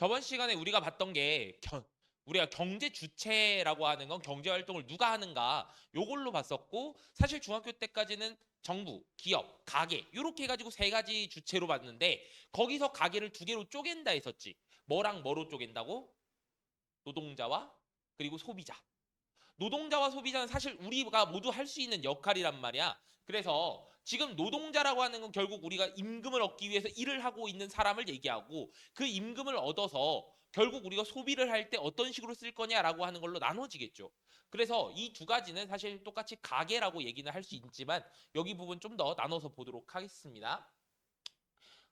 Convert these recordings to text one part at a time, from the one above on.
저번 시간에 우리가 봤던 게 우리가 경제 주체라고 하는 건 경제 활동을 누가 하는가 요걸로 봤었고 사실 중학교 때까지는 정부, 기업, 가계 이렇게 해가지고 세 가지 주체로 봤는데 거기서 가계를 두 개로 쪼갠다 했었지. 뭐랑 뭐로 쪼갠다고? 노동자와 그리고 소비자. 노동자와 소비자는 사실 우리가 모두 할 수 있는 역할이란 말이야. 그래서 지금 노동자라고 하는 건 결국 우리가 임금을 얻기 위해서 일을 하고 있는 사람을 얘기하고 그 임금을 얻어서 결국 우리가 소비를 할 때 어떤 식으로 쓸 거냐라고 하는 걸로 나눠지겠죠. 그래서 이 두 가지는 사실 똑같이 가계라고 얘기는 할 수 있지만 여기 부분 좀 더 나눠서 보도록 하겠습니다.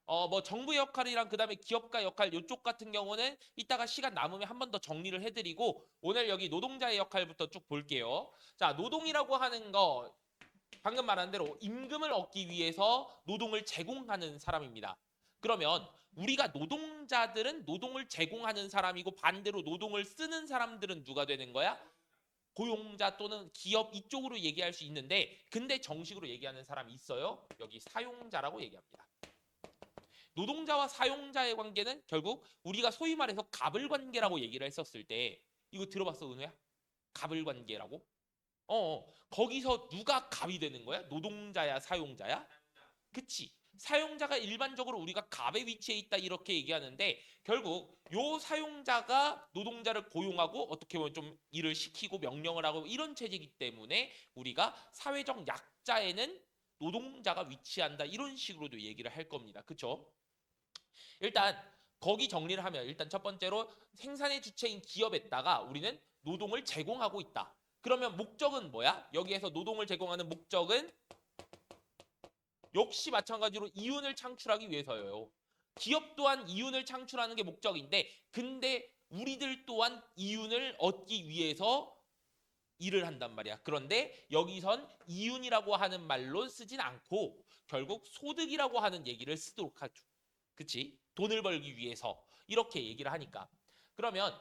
뭐 정부 역할이랑 그다음에 기업가 역할 요쪽 같은 경우는 이따가 시간 남으면 한 번 더 정리를 해드리고 오늘 여기 노동자의 역할부터 쭉 볼게요. 자, 노동이라고 하는 거 방금 말한 대로 임금을 얻기 위해서 노동을 제공하는 사람입니다. 그러면 우리가 노동자들은 노동을 제공하는 사람이고 반대로 노동을 쓰는 사람들은 누가 되는 거야? 고용자 또는 기업 이쪽으로 얘기할 수 있는데 근데 정식으로 얘기하는 사람이 있어요. 여기 사용자라고 얘기합니다. 노동자와 사용자의 관계는 결국 우리가 소위 말해서 갑을 관계라고 얘기를 했었을 때 이거 들어봤어, 은호야? 갑을 관계라고? 거기서 누가 갑이 되는 거야? 노동자야, 사용자야? 그치. 사용자가 일반적으로 우리가 갑의 위치에 있다 이렇게 얘기하는데 결국 요 사용자가 노동자를 고용하고 어떻게 보면 좀 일을 시키고 명령을 하고 이런 체제이기 때문에 우리가 사회적 약자에는 노동자가 위치한다 이런 식으로도 얘기를 할 겁니다. 그쵸? 일단 거기 정리를 하면 일단 첫 번째로 생산의 주체인 기업에다가 우리는 노동을 제공하고 있다. 그러면 목적은 뭐야? 여기에서 노동을 제공하는 목적은 역시 마찬가지로 이윤을 창출하기 위해서예요. 기업 또한 이윤을 창출하는 게 목적인데 근데 우리들 또한 이윤을 얻기 위해서 일을 한단 말이야. 그런데 여기선 이윤이라고 하는 말로 쓰진 않고 결국 소득이라고 하는 얘기를 쓰도록 하죠. 그치? 돈을 벌기 위해서 이렇게 얘기를 하니까. 그러면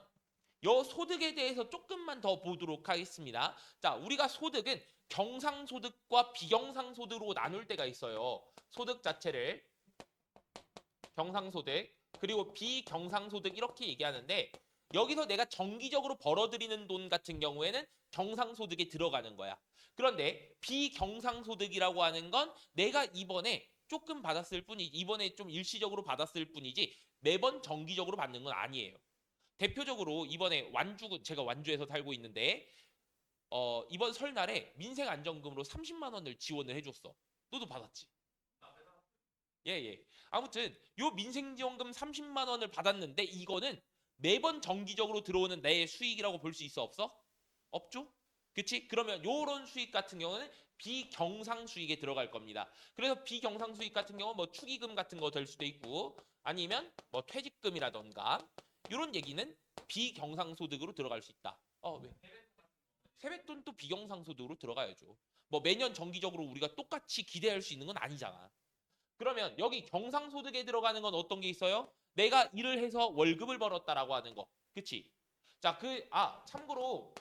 요 소득에 대해서 조금만 더 보도록 하겠습니다. 자, 우리가 소득은 경상소득과 비경상소득으로 나눌 때가 있어요. 소득 자체를 경상소득 그리고 비경상소득 이렇게 얘기하는데 여기서 내가 정기적으로 벌어들이는 돈 같은 경우에는 경상소득에 들어가는 거야. 그런데 비경상소득이라고 하는 건 내가 이번에 조금 받았을 뿐이지 이번에 좀 일시적으로 받았을 뿐이지 매번 정기적으로 받는 건 아니에요. 대표적으로 이번에 제가 완주에서 살고 있는데 이번 설날에 민생안정금으로 30만 원을 지원을 해줬어. 너도 받았지? 예, 예. 아무튼 요 민생지원금 30만 원을 받았는데 이거는 매번 정기적으로 들어오는 내 수익이라고 볼 수 있어 없어? 없죠? 그치? 그러면 요런 수익 같은 경우는 비경상 수익에 들어갈 겁니다. 그래서 비경상 수익 같은 경우는 뭐 축의금 같은 거 될 수도 있고 아니면 뭐 퇴직금이라던가 이런 얘기는 비경상 소득으로 들어갈 수 있다. 왜? 세뱃돈도 비경상 소득으로 들어가야죠. 뭐 매년 정기적으로 우리가 똑같이 기대할 수 있는 건 아니잖아. 그러면 여기 경상소득에 들어가는 건 어떤 게 있어요? 내가 일을 해서 월급을 벌었다라고 하는 거. 그치? 자, 참고로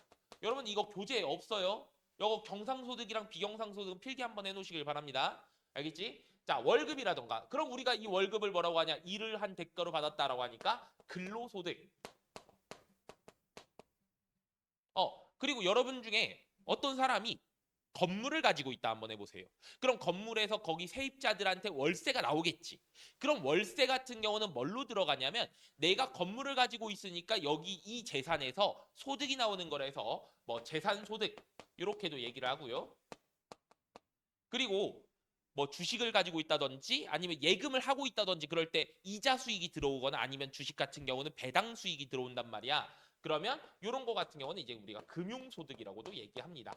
여러분 이거 교재에 없어요. 이거 경상소득이랑 비경상소득은 필기 한번 해놓으시길 바랍니다. 알겠지? 자, 월급이라던가. 그럼 우리가 이 월급을 뭐라고 하냐? 일을 한 대가로 받았다라고 하니까 근로소득. 그리고 여러분 중에 어떤 사람이 건물을 가지고 있다 한번 해보세요. 그럼 건물에서 거기 세입자들한테 월세가 나오겠지. 그럼 월세 같은 경우는 뭘로 들어가냐면 내가 건물을 가지고 있으니까 여기 이 재산에서 소득이 나오는 거라서 뭐 재산소득 이렇게도 얘기를 하고요. 그리고 뭐 주식을 가지고 있다든지 아니면 예금을 하고 있다든지 그럴 때 이자 수익이 들어오거나 아니면 주식 같은 경우는 배당 수익이 들어온단 말이야. 그러면 이런 거 같은 경우는 이제 우리가 금융소득이라고도 얘기합니다.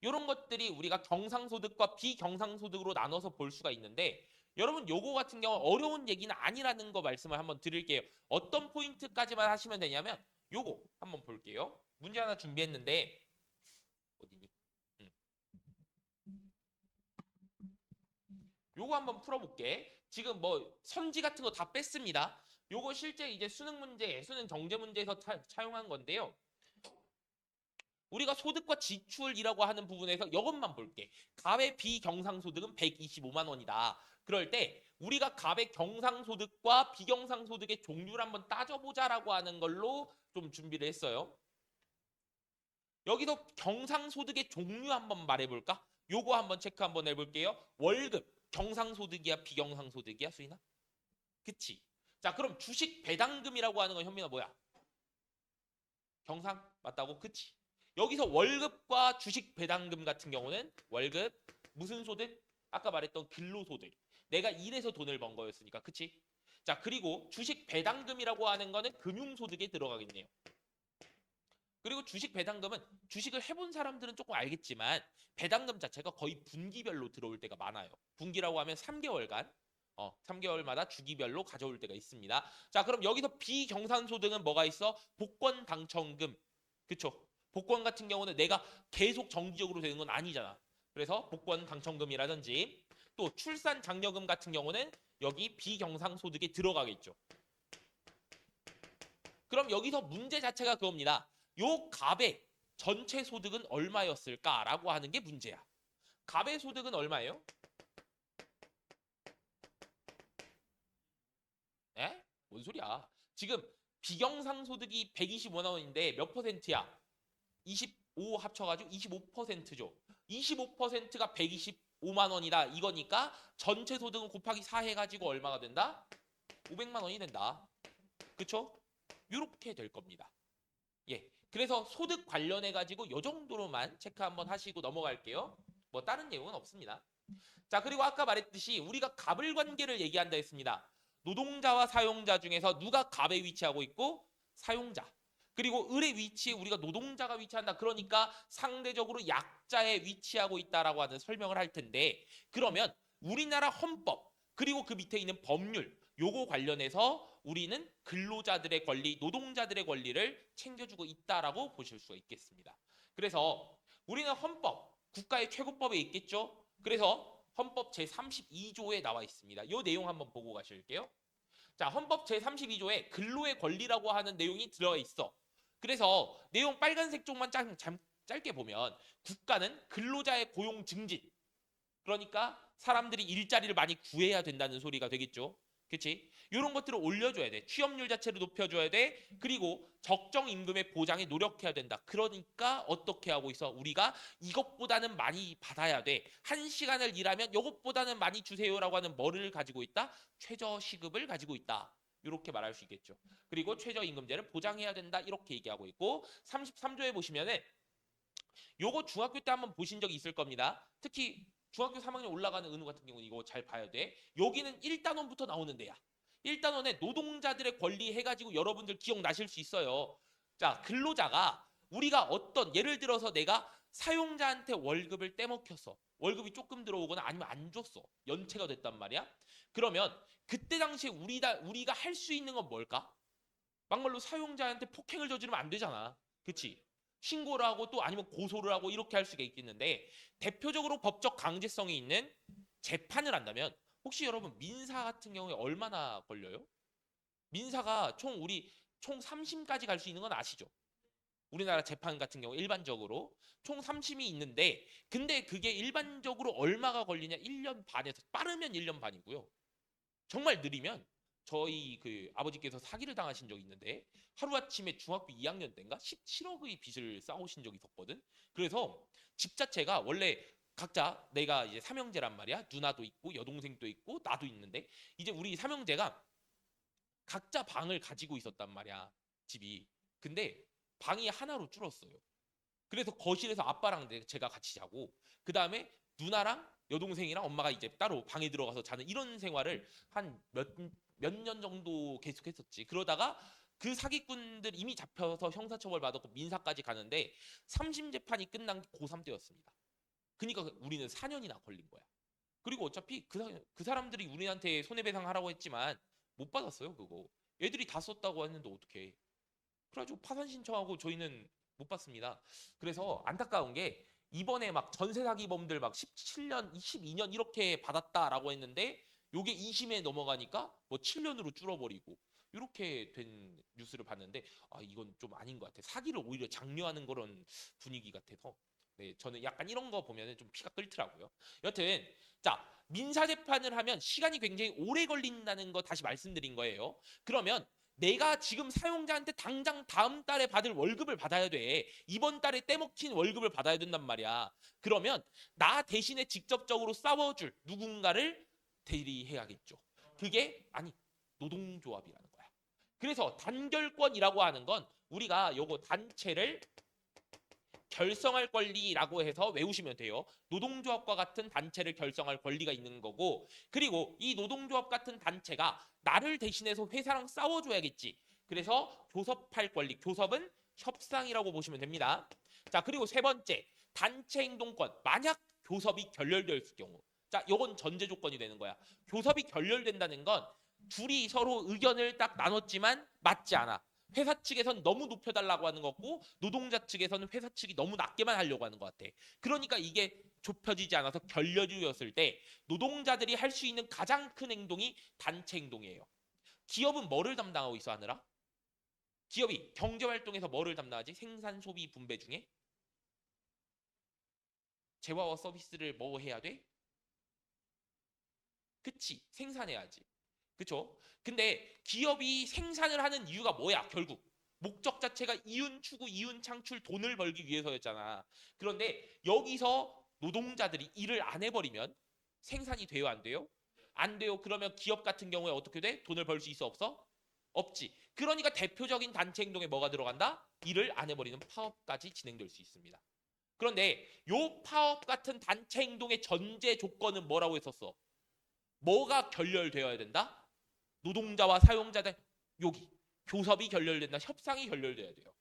이런 것들이 우리가 경상소득과 비경상소득으로 나눠서 볼 수가 있는데 여러분 요거 같은 경우 어려운 얘기는 아니라는 거 말씀을 한번 드릴게요. 어떤 포인트까지만 하시면 되냐면 요거 한번 볼게요. 문제 하나 준비했는데 어디니? 음. 요거 한번 풀어볼게. 지금 뭐 선지 같은 거 다 뺐습니다. 요거 실제 이제 수능 문제, 수능 정제 문제에서 차용한 건데요. 우리가 소득과 지출이라고 하는 부분에서 이것만 볼게. 갑의 비경상소득은 125만 원이다. 그럴 때 우리가 갑의 경상소득과 비경상소득의 종류를 한번 따져보자라고 하는 걸로 좀 준비를 했어요. 여기서 경상소득의 종류 한번 말해볼까? 요거 한번 체크 한번 해볼게요. 월급, 경상소득이야, 비경상소득이야, 수인아? 그치? 자, 그럼 주식 배당금이라고 하는 건 현민아 뭐야? 경상? 맞다고? 그치? 여기서 월급과 주식 배당금 같은 경우는 월급, 무슨 소득? 아까 말했던 근로소득. 내가 일해서 돈을 번 거였으니까, 그치? 자, 그리고 주식 배당금이라고 하는 거는 금융소득에 들어가겠네요. 그리고 주식 배당금은 주식을 해본 사람들은 조금 알겠지만 배당금 자체가 거의 분기별로 들어올 때가 많아요. 분기라고 하면 3개월간 3개월마다 주기별로 가져올 때가 있습니다. 자, 그럼 여기서 비경산소득은 뭐가 있어? 복권 당첨금. 그쵸? 복권 같은 경우는 내가 계속 정기적으로 되는 건 아니잖아. 그래서 복권 당첨금이라든지 또 출산 장려금 같은 경우는 여기 비경상소득에 들어가겠죠. 그럼 여기서 문제 자체가 그겁니다. 요 갑의 전체 소득은 얼마였을까라고 하는 게 문제야. 갑의 소득은 얼마예요? 에? 뭔 소리야? 지금 비경상 소득이 125만 원인데 몇 퍼센트야? 25 합쳐가지고 25%죠. 25%가 125만 원이다. 이거니까 전체 소득은 곱하기 4 해가지고 얼마가 된다? 500만 원이 된다. 그쵸? 이렇게 될 겁니다. 예. 그래서 소득 관련해 가지고 요 정도로만 체크 한번 하시고 넘어갈게요. 뭐 다른 내용은 없습니다. 자, 그리고 아까 말했듯이 우리가 갑을 관계를 얘기한다 했습니다. 노동자와 사용자 중에서 누가 갑에 위치하고 있고 사용자. 그리고 을의 위치에 우리가 노동자가 위치한다. 그러니까 상대적으로 약자에 위치하고 있다라고 하는 설명을 할 텐데 그러면 우리나라 헌법 그리고 그 밑에 있는 법률 요거 관련해서 우리는 근로자들의 권리, 노동자들의 권리를 챙겨주고 있다라고 보실 수가 있겠습니다. 그래서 우리는 헌법, 국가의 최고법에 있겠죠. 그래서 헌법 제32조에 나와 있습니다. 이 내용 한번 보고 가실게요. 자, 헌법 제32조에 근로의 권리라고 하는 내용이 들어 있어. 그래서 내용 빨간색 쪽만 짧게 보면 국가는 근로자의 고용 증진, 그러니까 사람들이 일자리를 많이 구해야 된다는 소리가 되겠죠. 그치? 이런 것들을 올려줘야 돼. 취업률 자체를 높여줘야 돼. 그리고 적정 임금의 보장에 노력해야 된다. 그러니까 어떻게 하고 있어? 우리가 이것보다는 많이 받아야 돼. 한 시간을 일하면 이것보다는 많이 주세요라고 하는 뭐를 가지고 있다? 최저시급을 가지고 있다. 이렇게 말할 수 있겠죠. 그리고 최저임금제를 보장해야 된다. 이렇게 얘기하고 있고 33조에 보시면은 요거 중학교 때 한번 보신 적이 있을 겁니다. 특히 중학교 3학년 올라가는 은우 같은 경우는 이거 잘 봐야 돼. 여기는 1단원부터 나오는 데야. 1단원에 노동자들의 권리 해가지고 여러분들 기억나실 수 있어요. 자, 근로자가 우리가 어떤 예를 들어서 내가 사용자한테 월급을 떼먹혔어. 월급이 조금 들어오거나 아니면 안 줬어. 연체가 됐단 말이야. 그러면 그때 당시에 우리가 할 수 있는 건 뭘까? 막말로 사용자한테 폭행을 저지르면 안 되잖아. 그치? 신고를 하고 또 아니면 고소를 하고 이렇게 할 수가 있겠는데 대표적으로 법적 강제성이 있는 재판을 한다면 혹시 여러분 민사 같은 경우에 얼마나 걸려요? 민사가 총 3심까지 갈 수 있는 건 아시죠? 우리나라 재판 같은 경우 일반적으로 총 3심이 있는데 근데 그게 일반적으로 얼마가 걸리냐? 1년 반에서 빠르면 1년 반이고요. 정말 느리면 저희 그 아버지께서 사기를 당하신 적이 있는데 하루아침에 중학교 2학년 때인가 17억의 빚을 쌓으신 적이 있었거든. 그래서 집 자체가 원래 각자 내가 이제 삼형제란 말이야. 누나도 있고 여동생도 있고 나도 있는데 이제 우리 삼형제가 각자 방을 가지고 있었단 말이야. 집이. 근데 방이 하나로 줄었어요. 그래서 거실에서 아빠랑 제가 같이 자고 그 다음에 누나랑 여동생이랑 엄마가 이제 따로 방에 들어가서 자는 이런 생활을 한 몇 년 정도 계속했었지. 그러다가 그 사기꾼들 이미 잡혀서 형사처벌 받았고 민사까지 가는데 3심 재판이 끝난 게 고3 때였습니다. 그러니까 우리는 4년이나 걸린 거야. 그리고 어차피 그 사람들이 우리한테 손해배상하라고 했지만 못 받았어요, 그거. 애들이 다 썼다고 했는데 어떡해. 그래가지고 파산 신청하고 저희는 못 받습니다. 그래서 안타까운 게 이번에 막 전세 사기범들 막 17년, 22년 이렇게 받았다라고 했는데 요게 2심에 넘어가니까 뭐 7년으로 줄어버리고 이렇게 된 뉴스를 봤는데 이건 좀 아닌 것 같아. 사기를 오히려 장려하는 그런 분위기 같아서 네, 저는 약간 이런 거 보면은 좀 피가 끓더라고요. 여튼 자, 민사 재판을 하면 시간이 굉장히 오래 걸린다는 거 다시 말씀드린 거예요. 그러면 내가 지금 사용자한테 당장 다음 달에 받을 월급을 받아야 돼. 이번 달에 떼먹힌 월급을 받아야 된단 말이야. 그러면 나 대신에 직접적으로 싸워줄 누군가를 대리해야겠죠. 그게 아니 노동조합이라는 거야. 그래서 단결권이라고 하는 건 우리가 요거 단체를 결성할 권리라고 해서 외우시면 돼요. 노동조합과 같은 단체를 결성할 권리가 있는 거고, 그리고 이 노동조합 같은 단체가 나를 대신해서 회사랑 싸워줘야겠지. 그래서 교섭할 권리, 교섭은 협상이라고 보시면 됩니다. 자, 그리고 세 번째, 단체 행동권. 만약 교섭이 결렬되어 있을 경우, 자, 요건 전제 조건이 되는 거야. 교섭이 결렬된다는 건 둘이 서로 의견을 딱 나눴지만 맞지 않아. 회사 측에서는 너무 높여달라고 하는 거고 노동자 측에서는 회사 측이 너무 낮게만 하려고 하는 것 같아. 그러니까 이게 좁혀지지 않아서 결렬이었을 때 노동자들이 할 수 있는 가장 큰 행동이 단체 행동이에요. 기업은 뭐를 담당하고 있어 하느라? 기업이 경제활동에서 뭐를 담당하지? 생산, 소비, 분배 중에? 재화와 서비스를 뭐 해야 돼? 그치, 생산해야지. 그쵸? 근데 기업이 생산을 하는 이유가 뭐야, 결국? 목적 자체가 이윤 추구, 이윤 창출, 돈을 벌기 위해서였잖아. 그런데 여기서 노동자들이 일을 안 해버리면 생산이 돼요, 안 돼요? 안 돼요. 그러면 기업 같은 경우에 어떻게 돼? 돈을 벌 수 있어, 없어? 없지. 그러니까 대표적인 단체 행동에 뭐가 들어간다? 일을 안 해버리는 파업까지 진행될 수 있습니다. 그런데 요 파업 같은 단체 행동의 전제 조건은 뭐라고 했었어? 뭐가 결렬되어야 된다? 노동자와 사용자들 여기 교섭이 결렬된다. 협상이 결렬돼야 돼요.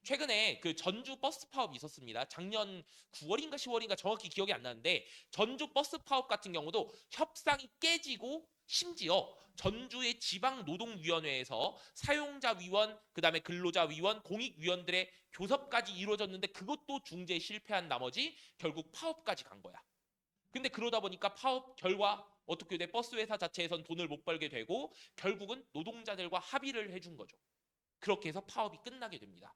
최근에 그 전주 버스 파업이 있었습니다. 작년 9월인가 10월인가 정확히 기억이 안 나는데 전주 버스 파업 같은 경우도 협상이 깨지고 심지어 전주의 지방노동위원회에서 사용자위원, 그다음에 근로자위원, 공익위원들의 교섭까지 이루어졌는데 그것도 중재에 실패한 나머지 결국 파업까지 간 거야. 근데 그러다 보니까 파업 결과 어떻게 돼? 버스 회사 자체에선 돈을 못 벌게 되고 결국은 노동자들과 합의를 해준 거죠. 그렇게 해서 파업이 끝나게 됩니다.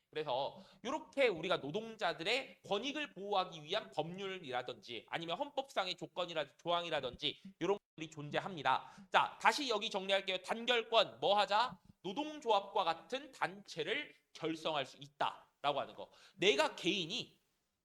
그래서 이렇게 우리가 노동자들의 권익을 보호하기 위한 법률이라든지 아니면 헌법상의 조항이라든지 이런 것들이 존재합니다. 자, 다시 여기 정리할게요. 단결권 뭐 하자? 노동조합과 같은 단체를 결성할 수 있다라고 하는 거. 내가 개인이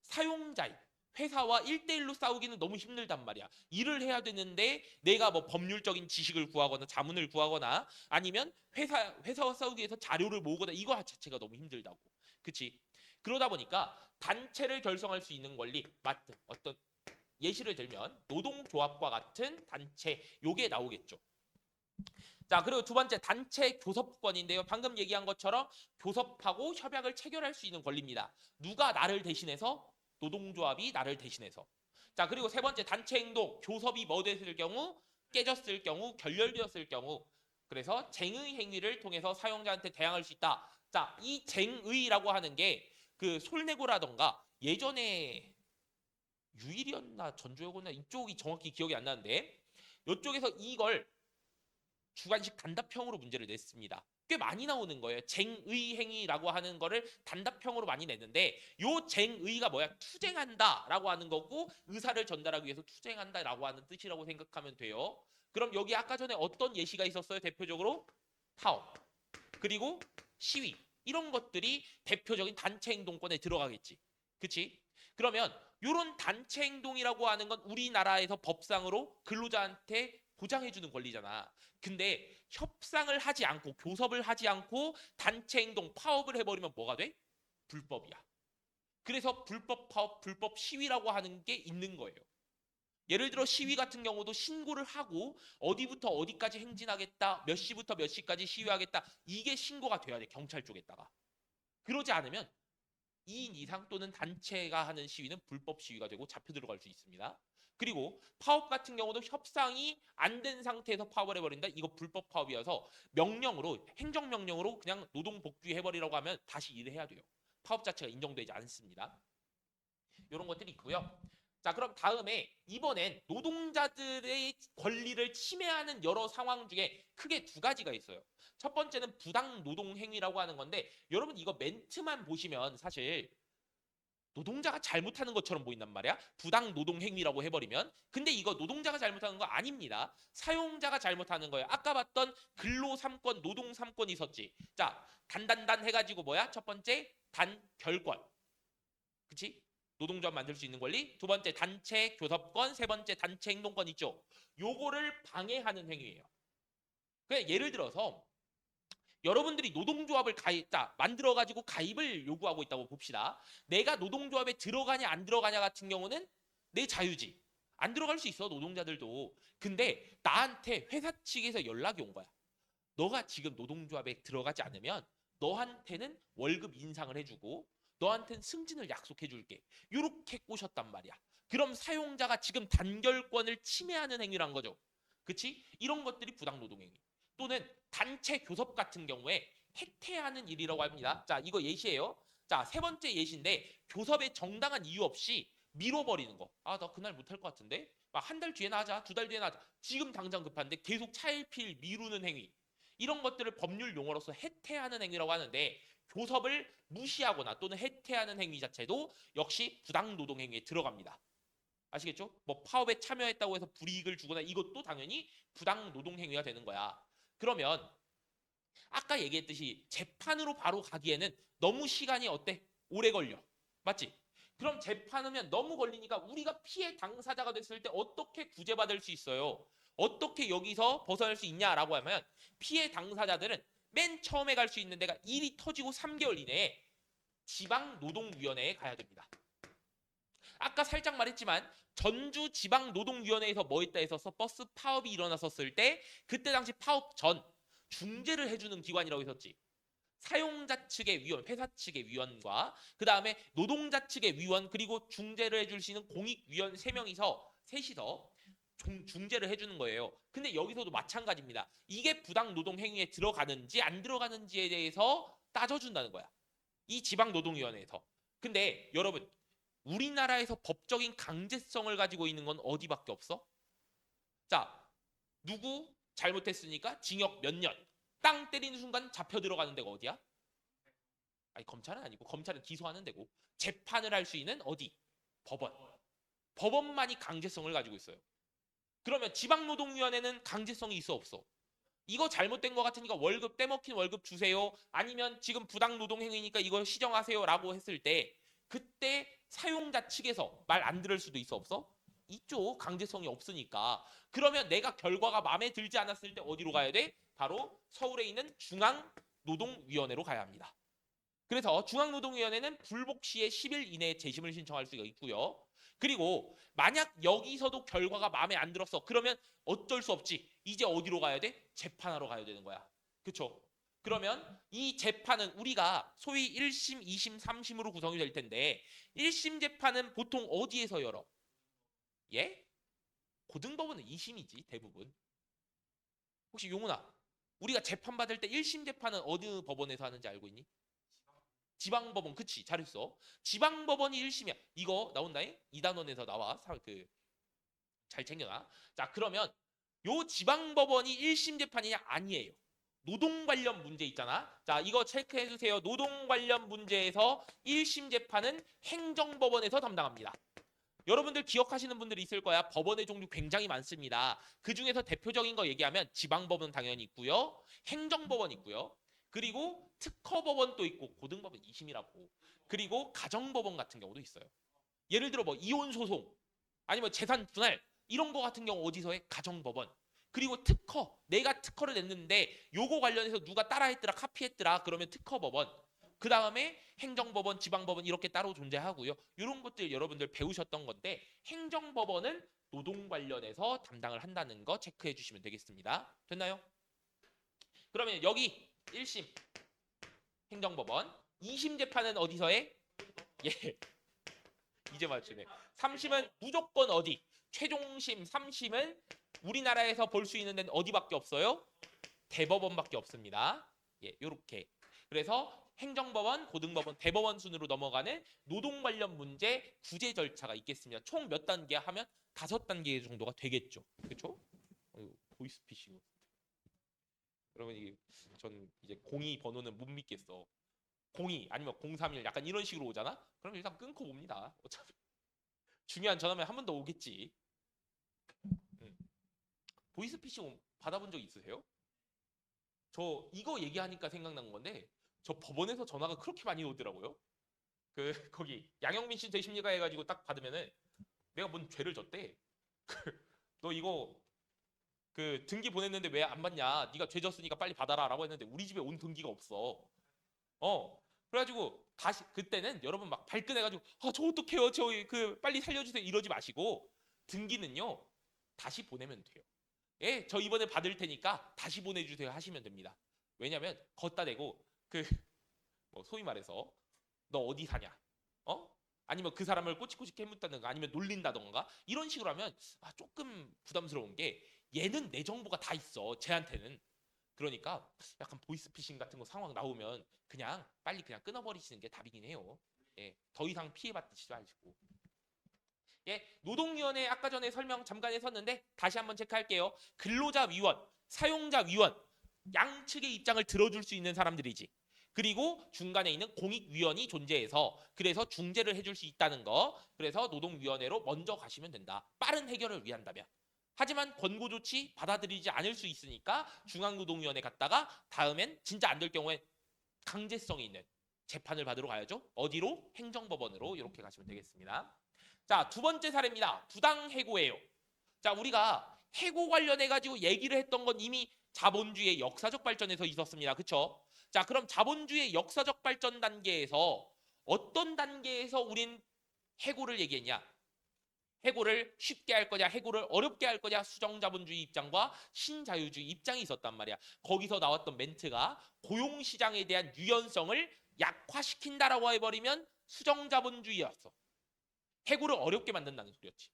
사용자인 회사와 1대1로 싸우기는 너무 힘들단 말이야. 일을 해야 되는데 내가 뭐 법률적인 지식을 구하거나 자문을 구하거나 아니면 회사와 싸우기 위해서 자료를 모으거나 이거 자체가 너무 힘들다고. 그치? 그러다 보니까 단체를 결성할 수 있는 권리, 맞든 어떤 예시를 들면 노동조합과 같은 단체 요게 나오겠죠. 자, 그리고 두 번째 단체 교섭권인데요. 방금 얘기한 것처럼 교섭하고 협약을 체결할 수 있는 권리입니다. 누가 나를 대신해서? 노동조합이 나를 대신해서. 자, 그리고 세 번째 단체 행동, 교섭이 뭐 됐을 경우? 깨졌을 경우, 결렬되었을 경우. 그래서 쟁의 행위를 통해서 사용자한테 대항할 수 있다. 자, 이 쟁의라고 하는 게 그 솔레고라던가 예전에 유일이었나 전주였나 이쪽이 정확히 기억이 안 나는데 이쪽에서 이걸 주관식 단답형으로 문제를 냈습니다. 꽤 많이 나오는 거예요. 쟁의행위라고 하는 거를 단답형으로 많이 냈는데 요 쟁의가 뭐야? 투쟁한다라고 하는 거고 의사를 전달하기 위해서 투쟁한다라고 하는 뜻이라고 생각하면 돼요. 그럼 여기 아까 전에 어떤 예시가 있었어요? 대표적으로 파업 그리고 시위 이런 것들이 대표적인 단체 행동권에 들어가겠지. 그치? 그러면 이런 단체 행동이라고 하는 건 우리나라에서 법상으로 근로자한테 보장해주는 권리잖아. 근데 협상을 하지 않고 교섭을 하지 않고 단체 행동 파업을 해버리면 뭐가 돼? 불법이야. 그래서 불법 파업, 불법 시위라고 하는 게 있는 거예요. 예를 들어 시위 같은 경우도 신고를 하고 어디부터 어디까지 행진하겠다, 몇 시부터 몇 시까지 시위하겠다 이게 신고가 돼야 돼 경찰 쪽에다가. 그러지 않으면 2인 이상 또는 단체가 하는 시위는 불법 시위가 되고 잡혀 들어갈 수 있습니다. 그리고 파업 같은 경우도 협상이 안 된 상태에서 파업을 해버린다. 이거 불법 파업이어서 명령으로 행정명령으로 그냥 노동 복귀해버리라고 하면 다시 일을 해야 돼요. 파업 자체가 인정되지 않습니다. 이런 것들이 있고요. 자, 그럼 다음에 이번엔 노동자들의 권리를 침해하는 여러 상황 중에 크게 두 가지가 있어요. 첫 번째는 부당 노동 행위라고 하는 건데 여러분 이거 멘트만 보시면 사실 노동자가 잘못하는 것처럼 보인단 말이야. 부당 노동 행위라고 해버리면. 근데 이거 노동자가 잘못하는 거 아닙니다. 사용자가 잘못하는 거예요. 아까 봤던 근로 3권, 노동 3권이 있었지. 자, 단단단 해가지고 뭐야? 첫 번째 단결권. 그치? 노동조합 만들 수 있는 권리. 두 번째 단체 교섭권. 세 번째 단체 행동권 있죠. 요거를 방해하는 행위예요. 그냥 예를 들어서 여러분들이 노동조합을 만들어가지고 가입을 요구하고 있다고 봅시다. 내가 노동조합에 들어가냐 안 들어가냐 같은 경우는 내 자유지. 안 들어갈 수 있어 노동자들도. 근데 나한테 회사 측에서 연락이 온 거야. 너가 지금 노동조합에 들어가지 않으면 너한테는 월급 인상을 해주고 너한테는 승진을 약속해 줄게. 이렇게 꼬셨단 말이야. 그럼 사용자가 지금 단결권을 침해하는 행위란 거죠. 그치? 이런 것들이 부당노동행위. 또는 단체 교섭 같은 경우에 해태하는 일이라고 합니다. 자, 이거 예시예요. 자, 세 번째 예시인데 교섭에 정당한 이유 없이 미뤄버리는 거. 아, 나 그날 못할 것 같은데? 한 달 뒤에나 하자, 두 달 뒤에나 하자. 지금 당장 급한데 계속 차일피일 미루는 행위. 이런 것들을 법률 용어로서 해태하는 행위라고 하는데 교섭을 무시하거나 또는 해태하는 행위 자체도 역시 부당노동 행위에 들어갑니다. 아시겠죠? 뭐 파업에 참여했다고 해서 불이익을 주거나 이것도 당연히 부당노동 행위가 되는 거야. 그러면 아까 얘기했듯이 재판으로 바로 가기에는 너무 시간이 어때? 오래 걸려. 맞지? 그럼 재판하면 너무 걸리니까 우리가 피해 당사자가 됐을 때 어떻게 구제받을 수 있어요? 어떻게 여기서 벗어날 수 있냐라고 하면 피해 당사자들은 맨 처음에 갈 수 있는 데가 일이 터지고 3개월 이내에 지방노동위원회에 가야 됩니다. 아까 살짝 말했지만 전주지방노동위원회에서 뭐 했다 했었어? 버스 파업이 일어났었을 때 그때 당시 파업 전 중재를 해주는 기관이라고 했었지. 사용자 측의 위원, 회사 측의 위원과 그 다음에 노동자 측의 위원 그리고 중재를 해줄 수 있는 공익위원 3명이서 중재를 해주는 거예요. 근데 여기서도 마찬가지입니다. 이게 부당노동 행위에 들어가는지 안 들어가는지에 대해서 따져준다는 거야. 이 지방노동위원회에서. 근데 여러분 우리나라에서 법적인 강제성을 가지고 있는 건 어디밖에 없어? 자, 누구 잘못했으니까 징역 몇 년. 땅 때리는 순간 잡혀 들어가는 데가 어디야? 아니 검찰은 아니고 검찰은 기소하는 데고 재판을 할 수 있는 어디? 법원. 법원만이 강제성을 가지고 있어요. 그러면 지방노동위원회는 강제성이 있어 없어? 이거 잘못된 것 같으니까 월급 떼먹힌 월급 주세요. 아니면 지금 부당노동행위니까 이거 시정하세요 라고 했을 때 그때 사용자 측에서 말 안 들을 수도 있어 없어? 있죠. 강제성이 없으니까. 그러면 내가 결과가 마음에 들지 않았을 때 어디로 가야 돼? 바로 서울에 있는 중앙노동위원회로 가야 합니다. 그래서 중앙노동위원회는 불복 시에 10일 이내에 재심을 신청할 수가 있고요. 그리고 만약 여기서도 결과가 마음에 안 들었어. 그러면 어쩔 수 없지. 이제 어디로 가야 돼? 재판하러 가야 되는 거야. 그쵸? 그러면 이 재판은 우리가 소위 1심, 2심, 3심으로 구성이 될 텐데 1심 재판은 보통 어디에서 열어? 예? 고등법원은 2심이지 대부분. 혹시 용훈아, 우리가 재판받을 때 1심 재판은 어느 법원에서 하는지 알고 있니? 지방법원. 그치 잘했어. 지방법원이 1심이야. 이거 나온다잉? 2단원에서 나와. 잘 챙겨놔. 자 그러면 요 지방법원이 1심 재판이냐? 아니에요. 노동 관련 문제 있잖아. 자 이거 체크해 주세요. 노동 관련 문제에서 1심 재판은 행정법원에서 담당합니다. 여러분들 기억하시는 분들이 있을 거야. 법원의 종류 굉장히 많습니다. 그 중에서 대표적인 거 얘기하면 지방법원 당연히 있고요. 행정법원 있고요. 그리고 특허법원도 있고 고등법원 2심이라고. 그리고 가정법원 같은 경우도 있어요. 예를 들어 뭐 이혼소송 아니면 재산 분할 이런 거 같은 경우 어디서 해? 가정법원. 그리고 특허. 내가 특허를 냈는데 요거 관련해서 누가 따라했더라 카피했더라 그러면 특허법원. 그 다음에 행정법원, 지방법원 이렇게 따로 존재하고요. 이런 것들 여러분들 배우셨던 건데 행정법원은 노동 관련해서 담당을 한다는 거 체크해 주시면 되겠습니다. 됐나요? 그러면 여기 1심 행정법원, 2심 재판은 어디서 해? 예, 이제 맞추네. 3심은 무조건 어디? 최종심 3심은 우리나라에서 볼 수 있는 데는 어디밖에 없어요? 대법원밖에 없습니다. 예, 요렇게. 그래서 행정법원, 고등법원, 대법원 순으로 넘어가는 노동 관련 문제 구제 절차가 있겠습니다. 총 몇 단계 하면 5단계 정도가 되겠죠. 그렇죠? 보이스피싱. 그러면 이게 전 이제 02 번호는 못 믿겠어. 02 아니면 031 약간 이런 식으로 오잖아? 그럼 일단 끊고 봅니다. 어차피 중요한 전화면 한 번 더 오겠지. 보이스피싱 받아본 적 있으세요? 저 이거 얘기하니까 생각난 건데 저 법원에서 전화가 그렇게 많이 오더라고요. 그 거기 양영민 씨 되십니까 해가지고 딱 받으면은 내가 뭔 죄를 졌대. 너 이거 그 등기 보냈는데 왜 안 받냐? 네가 죄 졌으니까 빨리 받아라라고 했는데 우리 집에 온 등기가 없어. 그래가지고 다시 그때는 여러분 막 발끈해가지고 저 어떡해요? 저 그 빨리 살려주세요 이러지 마시고 등기는요 다시 보내면 돼요. 예, 저 이번에 받을 테니까 다시 보내주세요 하시면 됩니다. 왜냐면 걷다 대고 그 뭐 소위 말해서 너 어디 사냐? 아니면 그 사람을 꼬치꼬치 캐묻다든가 아니면 놀린다던가 이런 식으로 하면 조금 부담스러운 게 얘는 내 정보가 다 있어 쟤한테는. 그러니까 약간 보이스피싱 같은 거 상황 나오면 그냥 빨리 그냥 끊어버리시는 게 답이긴 해요. 예, 더 이상 피해받지 마시고. 예, 노동위원회 아까 전에 설명 잠깐 했었는데 다시 한번 체크할게요. 근로자 위원, 사용자 위원 양측의 입장을 들어줄 수 있는 사람들이지. 그리고 중간에 있는 공익위원이 존재해서 그래서 중재를 해줄 수 있다는 거. 그래서 노동위원회로 먼저 가시면 된다. 빠른 해결을 위한다면. 하지만 권고 조치 받아들이지 않을 수 있으니까 중앙노동위원회 갔다가 다음엔 진짜 안 될 경우에 강제성이 있는 재판을 받으러 가야죠. 어디로? 행정법원으로 이렇게 가시면 되겠습니다. 자, 두 번째 사례입니다. 부당해고예요. 자, 우리가 해고 관련해 가지고 얘기를 했던 건 이미 자본주의의 역사적 발전에서 있었습니다. 그렇죠? 자, 그럼 자본주의의 역사적 발전 단계에서 어떤 단계에서 우린 해고를 얘기했냐? 해고를 쉽게 할 거냐, 해고를 어렵게 할 거냐, 수정자본주의 입장과 신자유주의 입장이 있었단 말이야. 거기서 나왔던 멘트가 고용시장에 대한 유연성을 약화시킨다라고 해버리면 수정자본주의였어. 해고를 어렵게 만든다는 소리였지.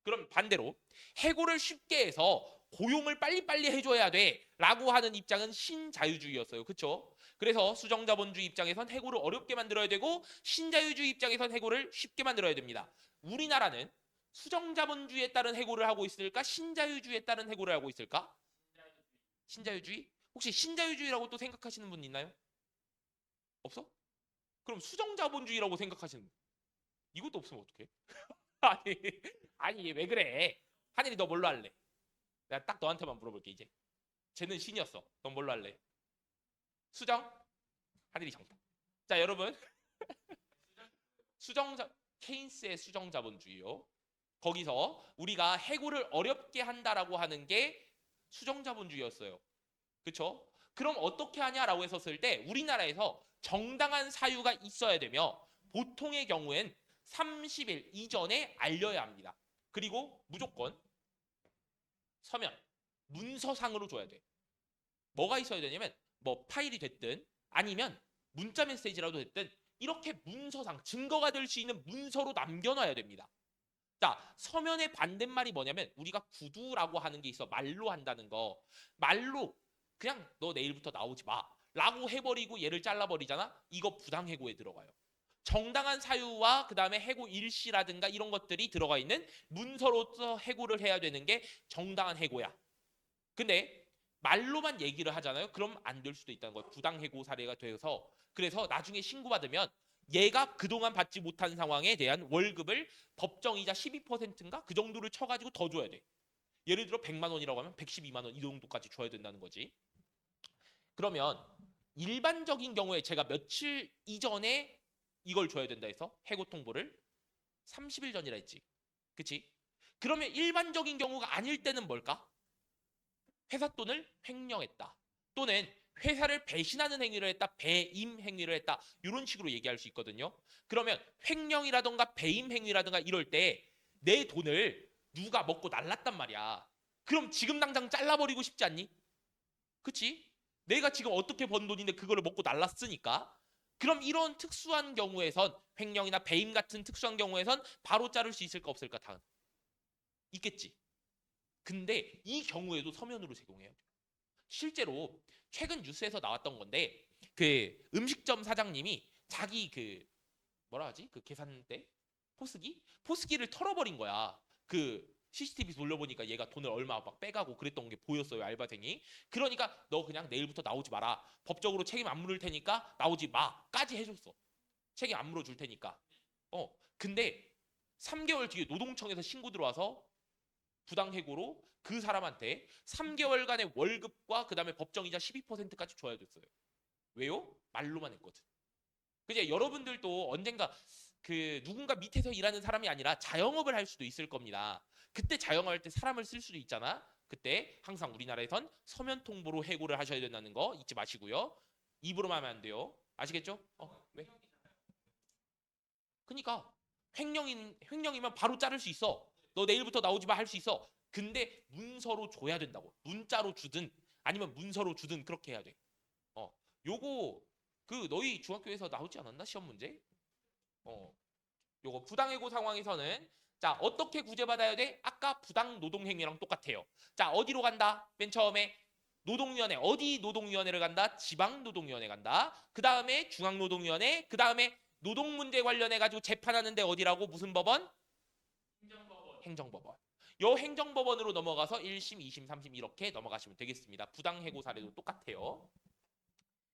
그럼 반대로 해고를 쉽게 해서 고용을 빨리빨리 해줘야 돼 라고 하는 입장은 신자유주의였어요. 그렇죠? 그래서 수정자본주의 입장에선 해고를 어렵게 만들어야 되고 신자유주의 입장에선 해고를 쉽게 만들어야 됩니다. 우리나라는 수정자본주의에 따른 해고를 하고 있을까? 신자유주의에 따른 해고를 하고 있을까? 신자유주의? 혹시 신자유주의라고 또 생각하시는 분 있나요? 없어? 그럼 수정자본주의라고 생각하시는 분 이것도 없으면 어떡해? 아니, 아니 왜 그래? 하늘이 너 뭘로 할래? 내가 딱 너한테만 물어볼게 이제. 쟤는 신이었어. 넌 뭘로 할래? 수정? 하늘이 정답. 자 여러분 수정자 케인스의 수정자본주의요. 거기서 우리가 해고를 어렵게 한다라고 하는 게 수정자본주의였어요. 그렇죠? 그럼 어떻게 하냐라고 했었을 때 우리나라에서 정당한 사유가 있어야 되며 보통의 경우엔 30일 이전에 알려야 합니다. 그리고 무조건 서면 문서상으로 줘야 돼. 뭐가 있어야 되냐면 뭐 파일이 됐든 아니면 문자 메시지라도 됐든 이렇게 문서상 증거가 될 수 있는 문서로 남겨놔야 됩니다. 자, 서면의 반대말이 뭐냐면 우리가 구두라고 하는 게 있어. 말로 한다는 거. 말로 그냥 너 내일부터 나오지 마 라고 해버리고 얘를 잘라버리잖아. 이거 부당해고에 들어가요. 정당한 사유와 그 다음에 해고 일시라든가 이런 것들이 들어가 있는 문서로서 해고를 해야 되는 게 정당한 해고야. 근데 말로만 얘기를 하잖아요. 그럼 안 될 수도 있다는 거예요. 부당해고 사례가 되어서 그래서 나중에 신고받으면 얘가 그동안 받지 못한 상황에 대한 월급을 법정이자 12%인가 그 정도를 쳐가지고 더 줘야 돼. 예를 들어 100만 원이라고 하면 112만 원 이 정도까지 줘야 된다는 거지. 그러면 일반적인 경우에 제가 며칠 이전에 이걸 줘야 된다 해서 해고 통보를 30일 전이라 했지. 그치? 그러면 일반적인 경우가 아닐 때는 뭘까? 회사 돈을 횡령했다. 또는 회사를 배신하는 행위를 했다. 배임 행위를 했다. 이런 식으로 얘기할 수 있거든요. 그러면 횡령이라던가 배임 행위라던가 이럴 때 내 돈을 누가 먹고 날랐단 말이야. 그럼 지금 당장 잘라버리고 싶지 않니? 그치? 내가 지금 어떻게 번 돈인데 그거를 먹고 날랐으니까. 그럼 이런 특수한 경우에선 횡령이나 배임 같은 특수한 경우에선 바로 자를 수 있을까 없을까? 다 있겠지. 근데 이 경우에도 서면으로 제공해야 돼요. 실제로 최근 뉴스에서 나왔던 건데 그 음식점 사장님이 자기 그 뭐라 하지? 그 계산대 포스기를 털어버린 거야. 그 CCTV 돌려보니까 얘가 돈을 얼마 막 빼가고 그랬던 게 보였어요, 알바생이. 그러니까 너 그냥 내일부터 나오지 마라. 법적으로 책임 안 물을 테니까 나오지 마까지 해줬어. 책임 안 물어줄 테니까. 근데 3개월 뒤에 노동청에서 신고 들어와서 부당해고로 그 사람한테 3개월간의 월급과 그다음에 법정이자 12%까지 줘야 됐어요. 왜요? 말로만 했거든. 그냥 여러분들도 언젠가 그 누군가 밑에서 일하는 사람이 아니라 자영업을 할 수도 있을 겁니다. 그때 자영업할 때 사람을 쓸 수도 있잖아. 그때 항상 우리나라에선 서면 통보로 해고를 하셔야 된다는 거 잊지 마시고요. 입으로만 하면 안 돼요. 아시겠죠? 왜? 그러니까 횡령이면 바로 자를 수 있어. 너 내일부터 나오지 마 할 수 있어. 근데 문서로 줘야 된다고. 문자로 주든 아니면 문서로 주든 그렇게 해야 돼. 요거 그 너희 중학교에서 나오지 않았나 시험 문제? 요거 부당해고 상황에서는 자 어떻게 구제받아야 돼? 아까 부당 노동행위랑 똑같아요. 자 어디로 간다? 맨 처음에 노동위원회 어디 노동위원회를 간다? 지방노동위원회 간다. 그 다음에 중앙노동위원회 그 다음에 노동 문제 관련해 가지고 재판하는데 어디라고 무슨 법원? 행정법원. 요 행정법원으로 넘어가서 1심, 2심, 3심 이렇게 넘어가시면 되겠습니다. 부당해고 사례도 똑같아요.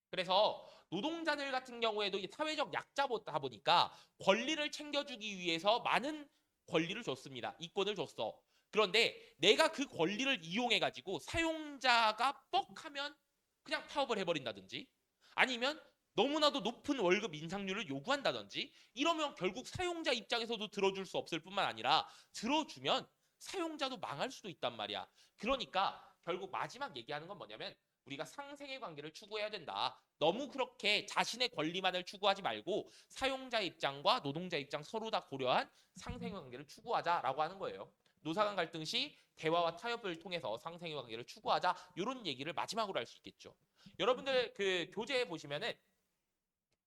그래서 노동자들 같은 경우에도 사회적 약자다 보니까 권리를 챙겨주기 위해서 많은 권리를 줬습니다. 이권을 줬어. 그런데 내가 그 권리를 이용해가지고 사용자가 뻑하면 그냥 파업을 해버린다든지 아니면 너무나도 높은 월급 인상률을 요구한다든지 이러면 결국 사용자 입장에서도 들어줄 수 없을 뿐만 아니라 들어주면 사용자도 망할 수도 있단 말이야. 그러니까 결국 마지막 얘기하는 건 뭐냐면 우리가 상생의 관계를 추구해야 된다. 너무 그렇게 자신의 권리만을 추구하지 말고 사용자 입장과 노동자 입장 서로 다 고려한 상생의 관계를 추구하자라고 하는 거예요. 노사간 갈등 시 대화와 타협을 통해서 상생의 관계를 추구하자 이런 얘기를 마지막으로 할 수 있겠죠. 여러분들 그 교재에 보시면은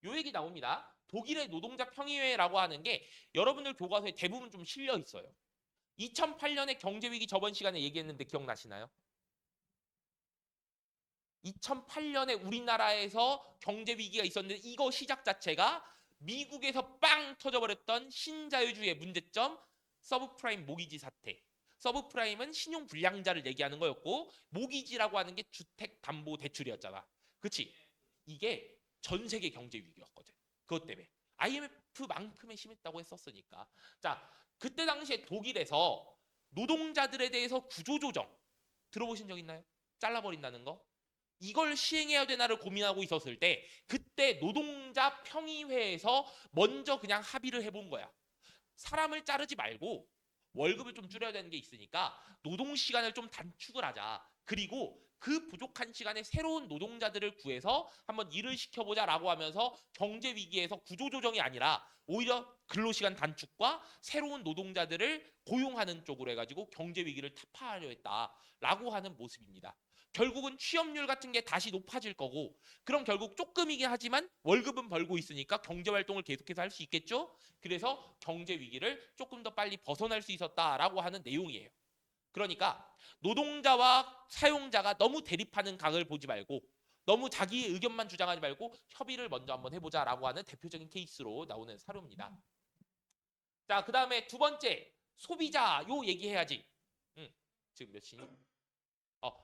요 얘기 나옵니다. 독일의 노동자 평의회라고 하는 게 여러분들 교과서에 대부분 좀 실려 있어요. 2008년에 경제위기 저번 시간에 얘기했는데 기억나시나요? 2008년에 우리나라에서 경제위기가 있었는데 이거 시작 자체가 미국에서 빵 터져버렸던 신자유주의의 문제점 서브프라임 모기지 사태. 서브프라임은 신용 불량자를 얘기하는 거였고 모기지라고 하는 게 주택담보대출이었잖아. 그치? 이게 전 세계 경제 위기였거든. 그것 때문에. IMF만큼의 심했다고 했었으니까. 자, 그때 당시에 독일에서 노동자들에 대해서 구조조정 들어보신 적 있나요? 잘라버린다는 거? 이걸 시행해야 되나를 고민하고 있었을 때 그때 노동자 평의회에서 먼저 그냥 합의를 해본 거야. 사람을 자르지 말고 월급을 좀 줄여야 되는 게 있으니까 노동 시간을 좀 단축을 하자. 그리고 그 부족한 시간에 새로운 노동자들을 구해서 한번 일을 시켜보자라고 하면서 경제 위기에서 구조조정이 아니라 오히려 근로시간 단축과 새로운 노동자들을 고용하는 쪽으로 해가지고 경제 위기를 타파하려 했다라고 하는 모습입니다. 결국은 취업률 같은 게 다시 높아질 거고 그럼 결국 조금이긴 하지만 월급은 벌고 있으니까 경제활동을 계속해서 할 수 있겠죠? 그래서 경제 위기를 조금 더 빨리 벗어날 수 있었다라고 하는 내용이에요. 그러니까 노동자와 사용자가 너무 대립하는 각을 보지 말고 너무 자기 의견만 주장하지 말고 협의를 먼저 한번 해보자라고 하는 대표적인 케이스로 나오는 사료입니다. 자, 그 다음에 두 번째 소비자 요 얘기해야지. 지금 몇 시니?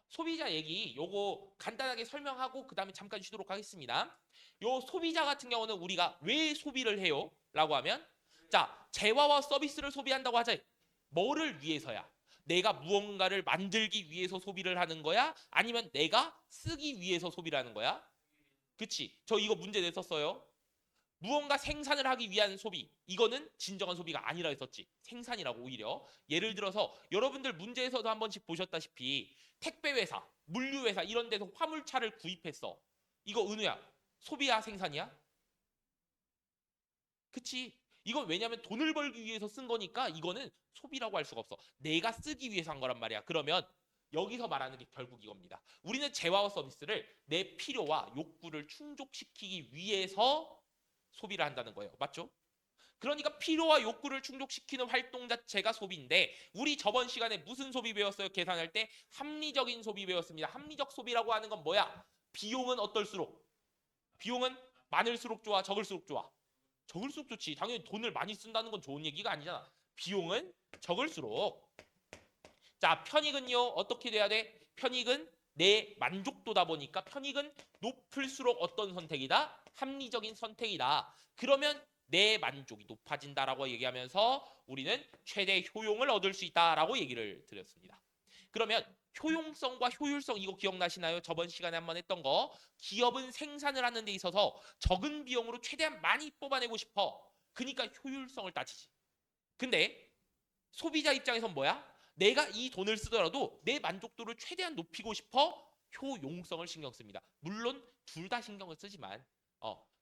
소비자 얘기 요거 간단하게 설명하고 그 다음에 잠깐 쉬도록 하겠습니다. 요 소비자 같은 경우는 우리가 왜 소비를 해요? 라고 하면 자 재화와 서비스를 소비한다고 하자. 뭐를 위해서야? 내가 무언가를 만들기 위해서 소비를 하는 거야? 아니면 내가 쓰기 위해서 소비를 하는 거야? 그치? 저 이거 문제 냈었어요. 무언가 생산을 하기 위한 소비 이거는 진정한 소비가 아니라 했었지. 생산이라고 오히려. 예를 들어서 여러분들 문제에서도 한 번씩 보셨다시피 택배회사, 물류회사 이런 데서 화물차를 구입했어. 이거 은우야 소비야 생산이야? 그치? 이건 왜냐면 돈을 벌기 위해서 쓴 거니까 이거는 소비라고 할 수가 없어. 내가 쓰기 위해서 한 거란 말이야. 그러면 여기서 말하는 게 결국 이겁니다. 우리는 재화와 서비스를 내 필요와 욕구를 충족시키기 위해서 소비를 한다는 거예요. 맞죠? 그러니까 필요와 욕구를 충족시키는 활동 자체가 소비인데 우리 저번 시간에 무슨 소비 배웠어요? 계산할 때 합리적인 소비 배웠습니다. 합리적 소비라고 하는 건 뭐야? 비용은 어떨수록? 비용은 많을수록 좋아, 적을수록 좋아? 적을수록 좋지. 당연히 돈을 많이 쓴다는 건 좋은 얘기가 아니잖아. 비용은 적을수록. 자, 편익은요. 어떻게 돼야 돼? 편익은 내 만족도다 보니까 편익은 높을수록 어떤 선택이다? 합리적인 선택이다. 그러면 내 만족이 높아진다라고 얘기하면서 우리는 최대 효용을 얻을 수 있다라고 얘기를 드렸습니다. 그러면 효용성과 효율성 이거 기억나시나요? 저번 시간에 한번 했던 거. 기업은 생산을 하는 데 있어서 적은 비용으로 최대한 많이 뽑아내고 싶어. 그러니까 효율성을 따지지. 근데 소비자 입장에선 뭐야? 내가 이 돈을 쓰더라도 내 만족도를 최대한 높이고 싶어 효용성을 신경 씁니다. 물론 둘 다 신경을 쓰지만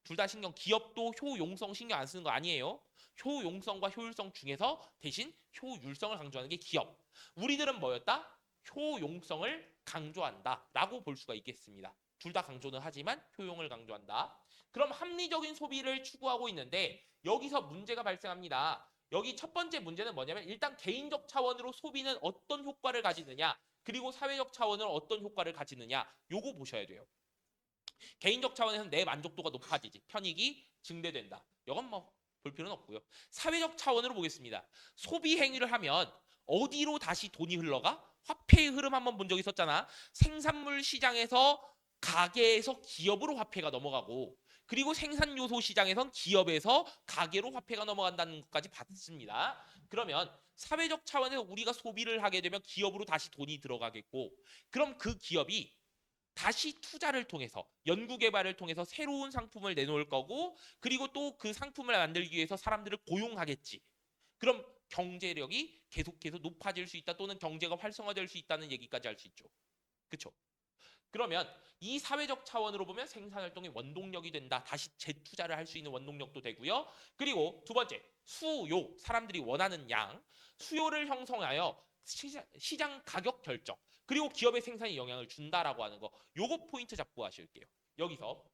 둘 다 신경 기업도 효용성 신경 안 쓰는 거 아니에요. 효용성과 효율성 중에서 대신 효율성을 강조하는 게 기업. 우리들은 뭐였다? 효용성을 강조한다라고 볼 수가 있겠습니다. 둘 다 강조는 하지만 효용을 강조한다. 그럼 합리적인 소비를 추구하고 있는데 여기서 문제가 발생합니다. 여기 첫 번째 문제는 뭐냐면 일단 개인적 차원으로 소비는 어떤 효과를 가지느냐 그리고 사회적 차원으로 어떤 효과를 가지느냐 요거 보셔야 돼요. 개인적 차원에서는 내 만족도가 높아지지 편익이 증대된다. 이건 뭐 볼 필요는 없고요. 사회적 차원으로 보겠습니다. 소비 행위를 하면 어디로 다시 돈이 흘러가? 화폐의 흐름 한번 본 적 있었잖아. 생산물 시장에서 가게에서 기업으로 화폐가 넘어가고 그리고 생산 요소 시장에선 기업에서 가게로 화폐가 넘어간다는 것까지 봤습니다. 그러면 사회적 차원에서 우리가 소비를 하게 되면 기업으로 다시 돈이 들어가겠고 그럼 그 기업이 다시 투자를 통해서 연구개발을 통해서 새로운 상품을 내놓을 거고 그리고 또 그 상품을 만들기 위해서 사람들을 고용하겠지. 그럼 경제력이 계속해서 높아질 수 있다 또는 경제가 활성화될 수 있다는 얘기까지 할 수 있죠. 그렇죠? 그러면 이 사회적 차원으로 보면 생산활동이 원동력이 된다. 다시 재투자를 할 수 있는 원동력도 되고요. 그리고 두 번째, 수요. 사람들이 원하는 양. 수요를 형성하여 시장 가격 결정. 그리고 기업의 생산에 영향을 준다라고 하는 거. 요거 포인트 잡고 하실게요. 여기서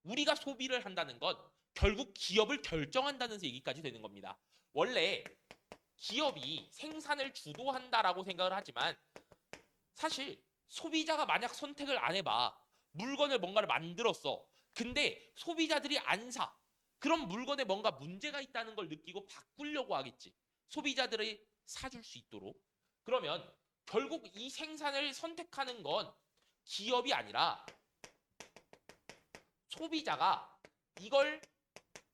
우리가 소비를 한다는 건 결국 기업을 결정한다는 얘기까지 되는 겁니다. 원래 기업이 생산을 주도한다라고 생각을 하지만 사실 소비자가 만약 선택을 안 해봐. 물건을 뭔가를 만들었어. 근데 소비자들이 안 사. 그럼 물건에 뭔가 문제가 있다는 걸 느끼고 바꾸려고 하겠지. 소비자들이 사줄 수 있도록. 그러면 결국 이 생산을 선택하는 건 기업이 아니라 소비자가 이걸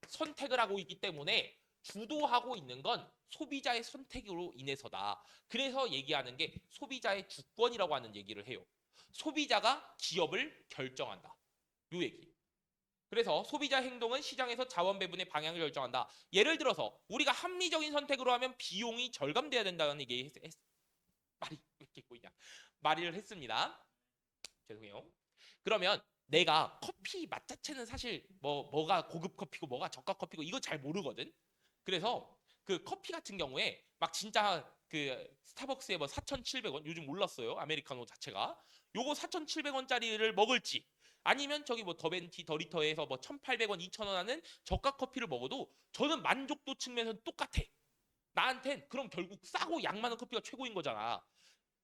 선택을 하고 있기 때문에 주도하고 있는 건 소비자의 선택으로 인해서다. 그래서 얘기하는 게 소비자의 주권이라고 하는 얘기를 해요. 소비자가 기업을 결정한다. 요 얘기. 그래서 소비자 행동은 시장에서 자원 배분의 방향을 결정한다. 예를 들어서 우리가 합리적인 선택으로 하면 비용이 절감돼야 된다는 얘기 말이 왜 이렇게 꼬이냐. 말을 했습니다. 죄송해요. 그러면 내가 커피 맛 자체는 사실 뭐가 고급 커피고 뭐가 저가 커피고 이거 잘 모르거든. 그래서 그 커피 같은 경우에 막 진짜 그 스타벅스에 뭐 4,700원 요즘 올랐어요. 아메리카노 자체가. 요거 4,700원짜리를 먹을지 아니면 저기 뭐 더벤티 더리터에서 뭐 1,800원, 2,000원 하는 저가 커피를 먹어도 저는 만족도 측면에서 똑같아. 나한텐 그럼 결국 싸고 양 많은 커피가 최고인 거잖아.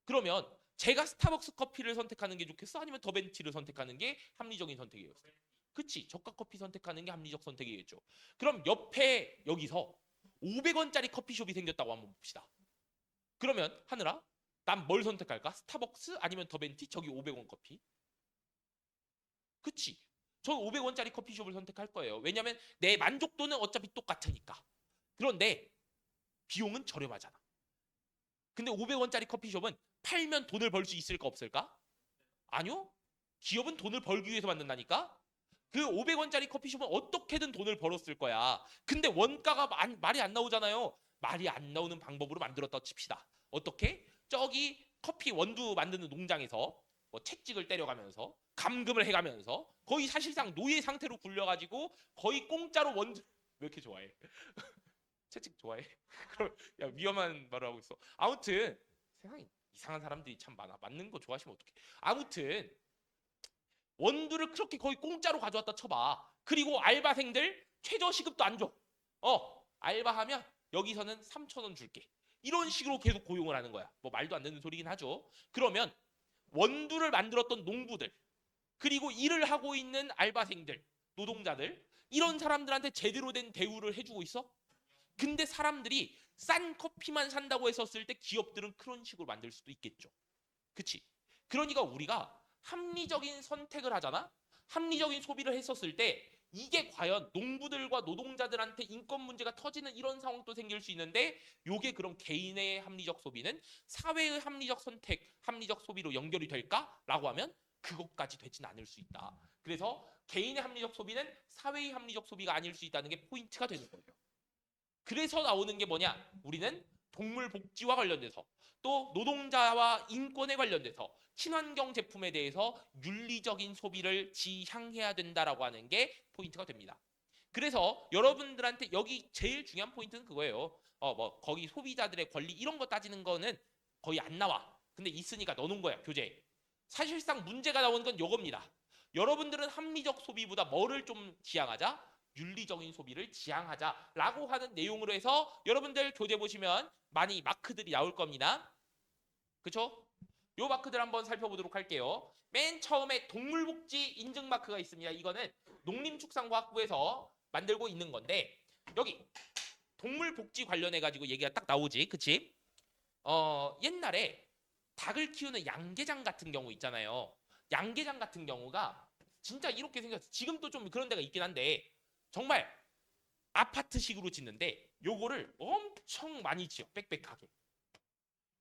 그러면 제가 스타벅스 커피를 선택하는 게 좋겠어? 아니면 더벤티를 선택하는 게 합리적인 선택이겠어? 그치? 저가 커피 선택하는 게 합리적 선택이겠죠. 그럼 옆에 여기서 500원짜리 커피숍이 생겼다고 한번 봅시다. 그러면 하늘아, 난 뭘 선택할까? 스타벅스 아니면 더벤티? 저기 500원 커피? 그치? 저는 500원짜리 커피숍을 선택할 거예요. 왜냐면 내 만족도는 어차피 똑같으니까. 그런데 비용은 저렴하잖아. 근데 500원짜리 커피숍은 팔면 돈을 벌 수 있을까 없을까? 아니요. 기업은 돈을 벌기 위해서 만든다니까? 그 500원짜리 커피숍은 어떻게든 돈을 벌었을 거야. 근데 원가가 말이 안 나오잖아요. 말이 안 나오는 방법으로 만들었다 칩시다. 어떻게? 저기 커피 원두 만드는 농장에서 뭐 채찍을 때려가면서 감금을 해가면서 거의 사실상 노예 상태로 굴려가지고 거의 공짜로 원두 왜 이렇게 좋아해? 채찍 좋아해? 그럼 야 위험한 말을 하고 있어. 아무튼 세상에 이상한 사람들이 참 많아. 맞는 거 좋아하시면 어떡해. 아무튼 원두를 그렇게 거의 공짜로 가져왔다 쳐봐. 그리고 알바생들 최저 시급도 안 줘. 알바하면 여기서는 3,000원 줄게. 이런 식으로 계속 고용을 하는 거야. 뭐 말도 안 되는 소리긴 하죠. 그러면 원두를 만들었던 농부들 그리고 일을 하고 있는 알바생들, 노동자들, 이런 사람들한테 제대로 된 대우를 해주고 있어? 근데 사람들이 싼 커피만 산다고 했었을 때 기업들은 그런 식으로 만들 수도 있겠죠. 그치? 그러니까 우리가 합리적인 선택을 하잖아? 합리적인 소비를 했었을 때 이게 과연 농부들과 노동자들한테 인권 문제가 터지는 이런 상황도 생길 수 있는데 요게 그럼 개인의 합리적 소비는 사회의 합리적 선택, 합리적 소비로 연결이 될까라고 하면 그것까지 되진 않을 수 있다. 그래서 개인의 합리적 소비는 사회의 합리적 소비가 아닐 수 있다는 게 포인트가 되는 거예요. 그래서 나오는 게 뭐냐? 우리는 동물 복지와 관련돼서 또 노동자와 인권에 관련돼서 친환경 제품에 대해서 윤리적인 소비를 지향해야 된다라고 하는 게 포인트가 됩니다. 그래서 여러분들한테 여기 제일 중요한 포인트는 그거예요. 뭐 거기 소비자들의 권리 이런 거 따지는 거는 거의 안 나와. 근데 있으니까 넣어놓은 거야 교재에. 사실상 문제가 나오는 건 요겁니다. 여러분들은 합리적 소비보다 뭐를 좀 지향하자? 윤리적인 소비를 지향하자라고 하는 내용으로 해서 여러분들 교재 보시면 많이 마크들이 나올 겁니다. 그쵸? 요 마크들 한번 살펴보도록 할게요. 맨 처음에 동물복지 인증 마크가 있습니다. 이거는 농림축산과학부에서 만들고 있는 건데 여기 동물복지 관련해 가지고 얘기가 딱 나오지. 그치? 옛날에 닭을 키우는 양계장 같은 경우 있잖아요. 양계장 같은 경우가 진짜 이렇게 생겼어. 지금도 좀 그런 데가 있긴 한데 정말 아파트식으로 짓는데 요거를 엄청 많이 지어. 빽빽하게.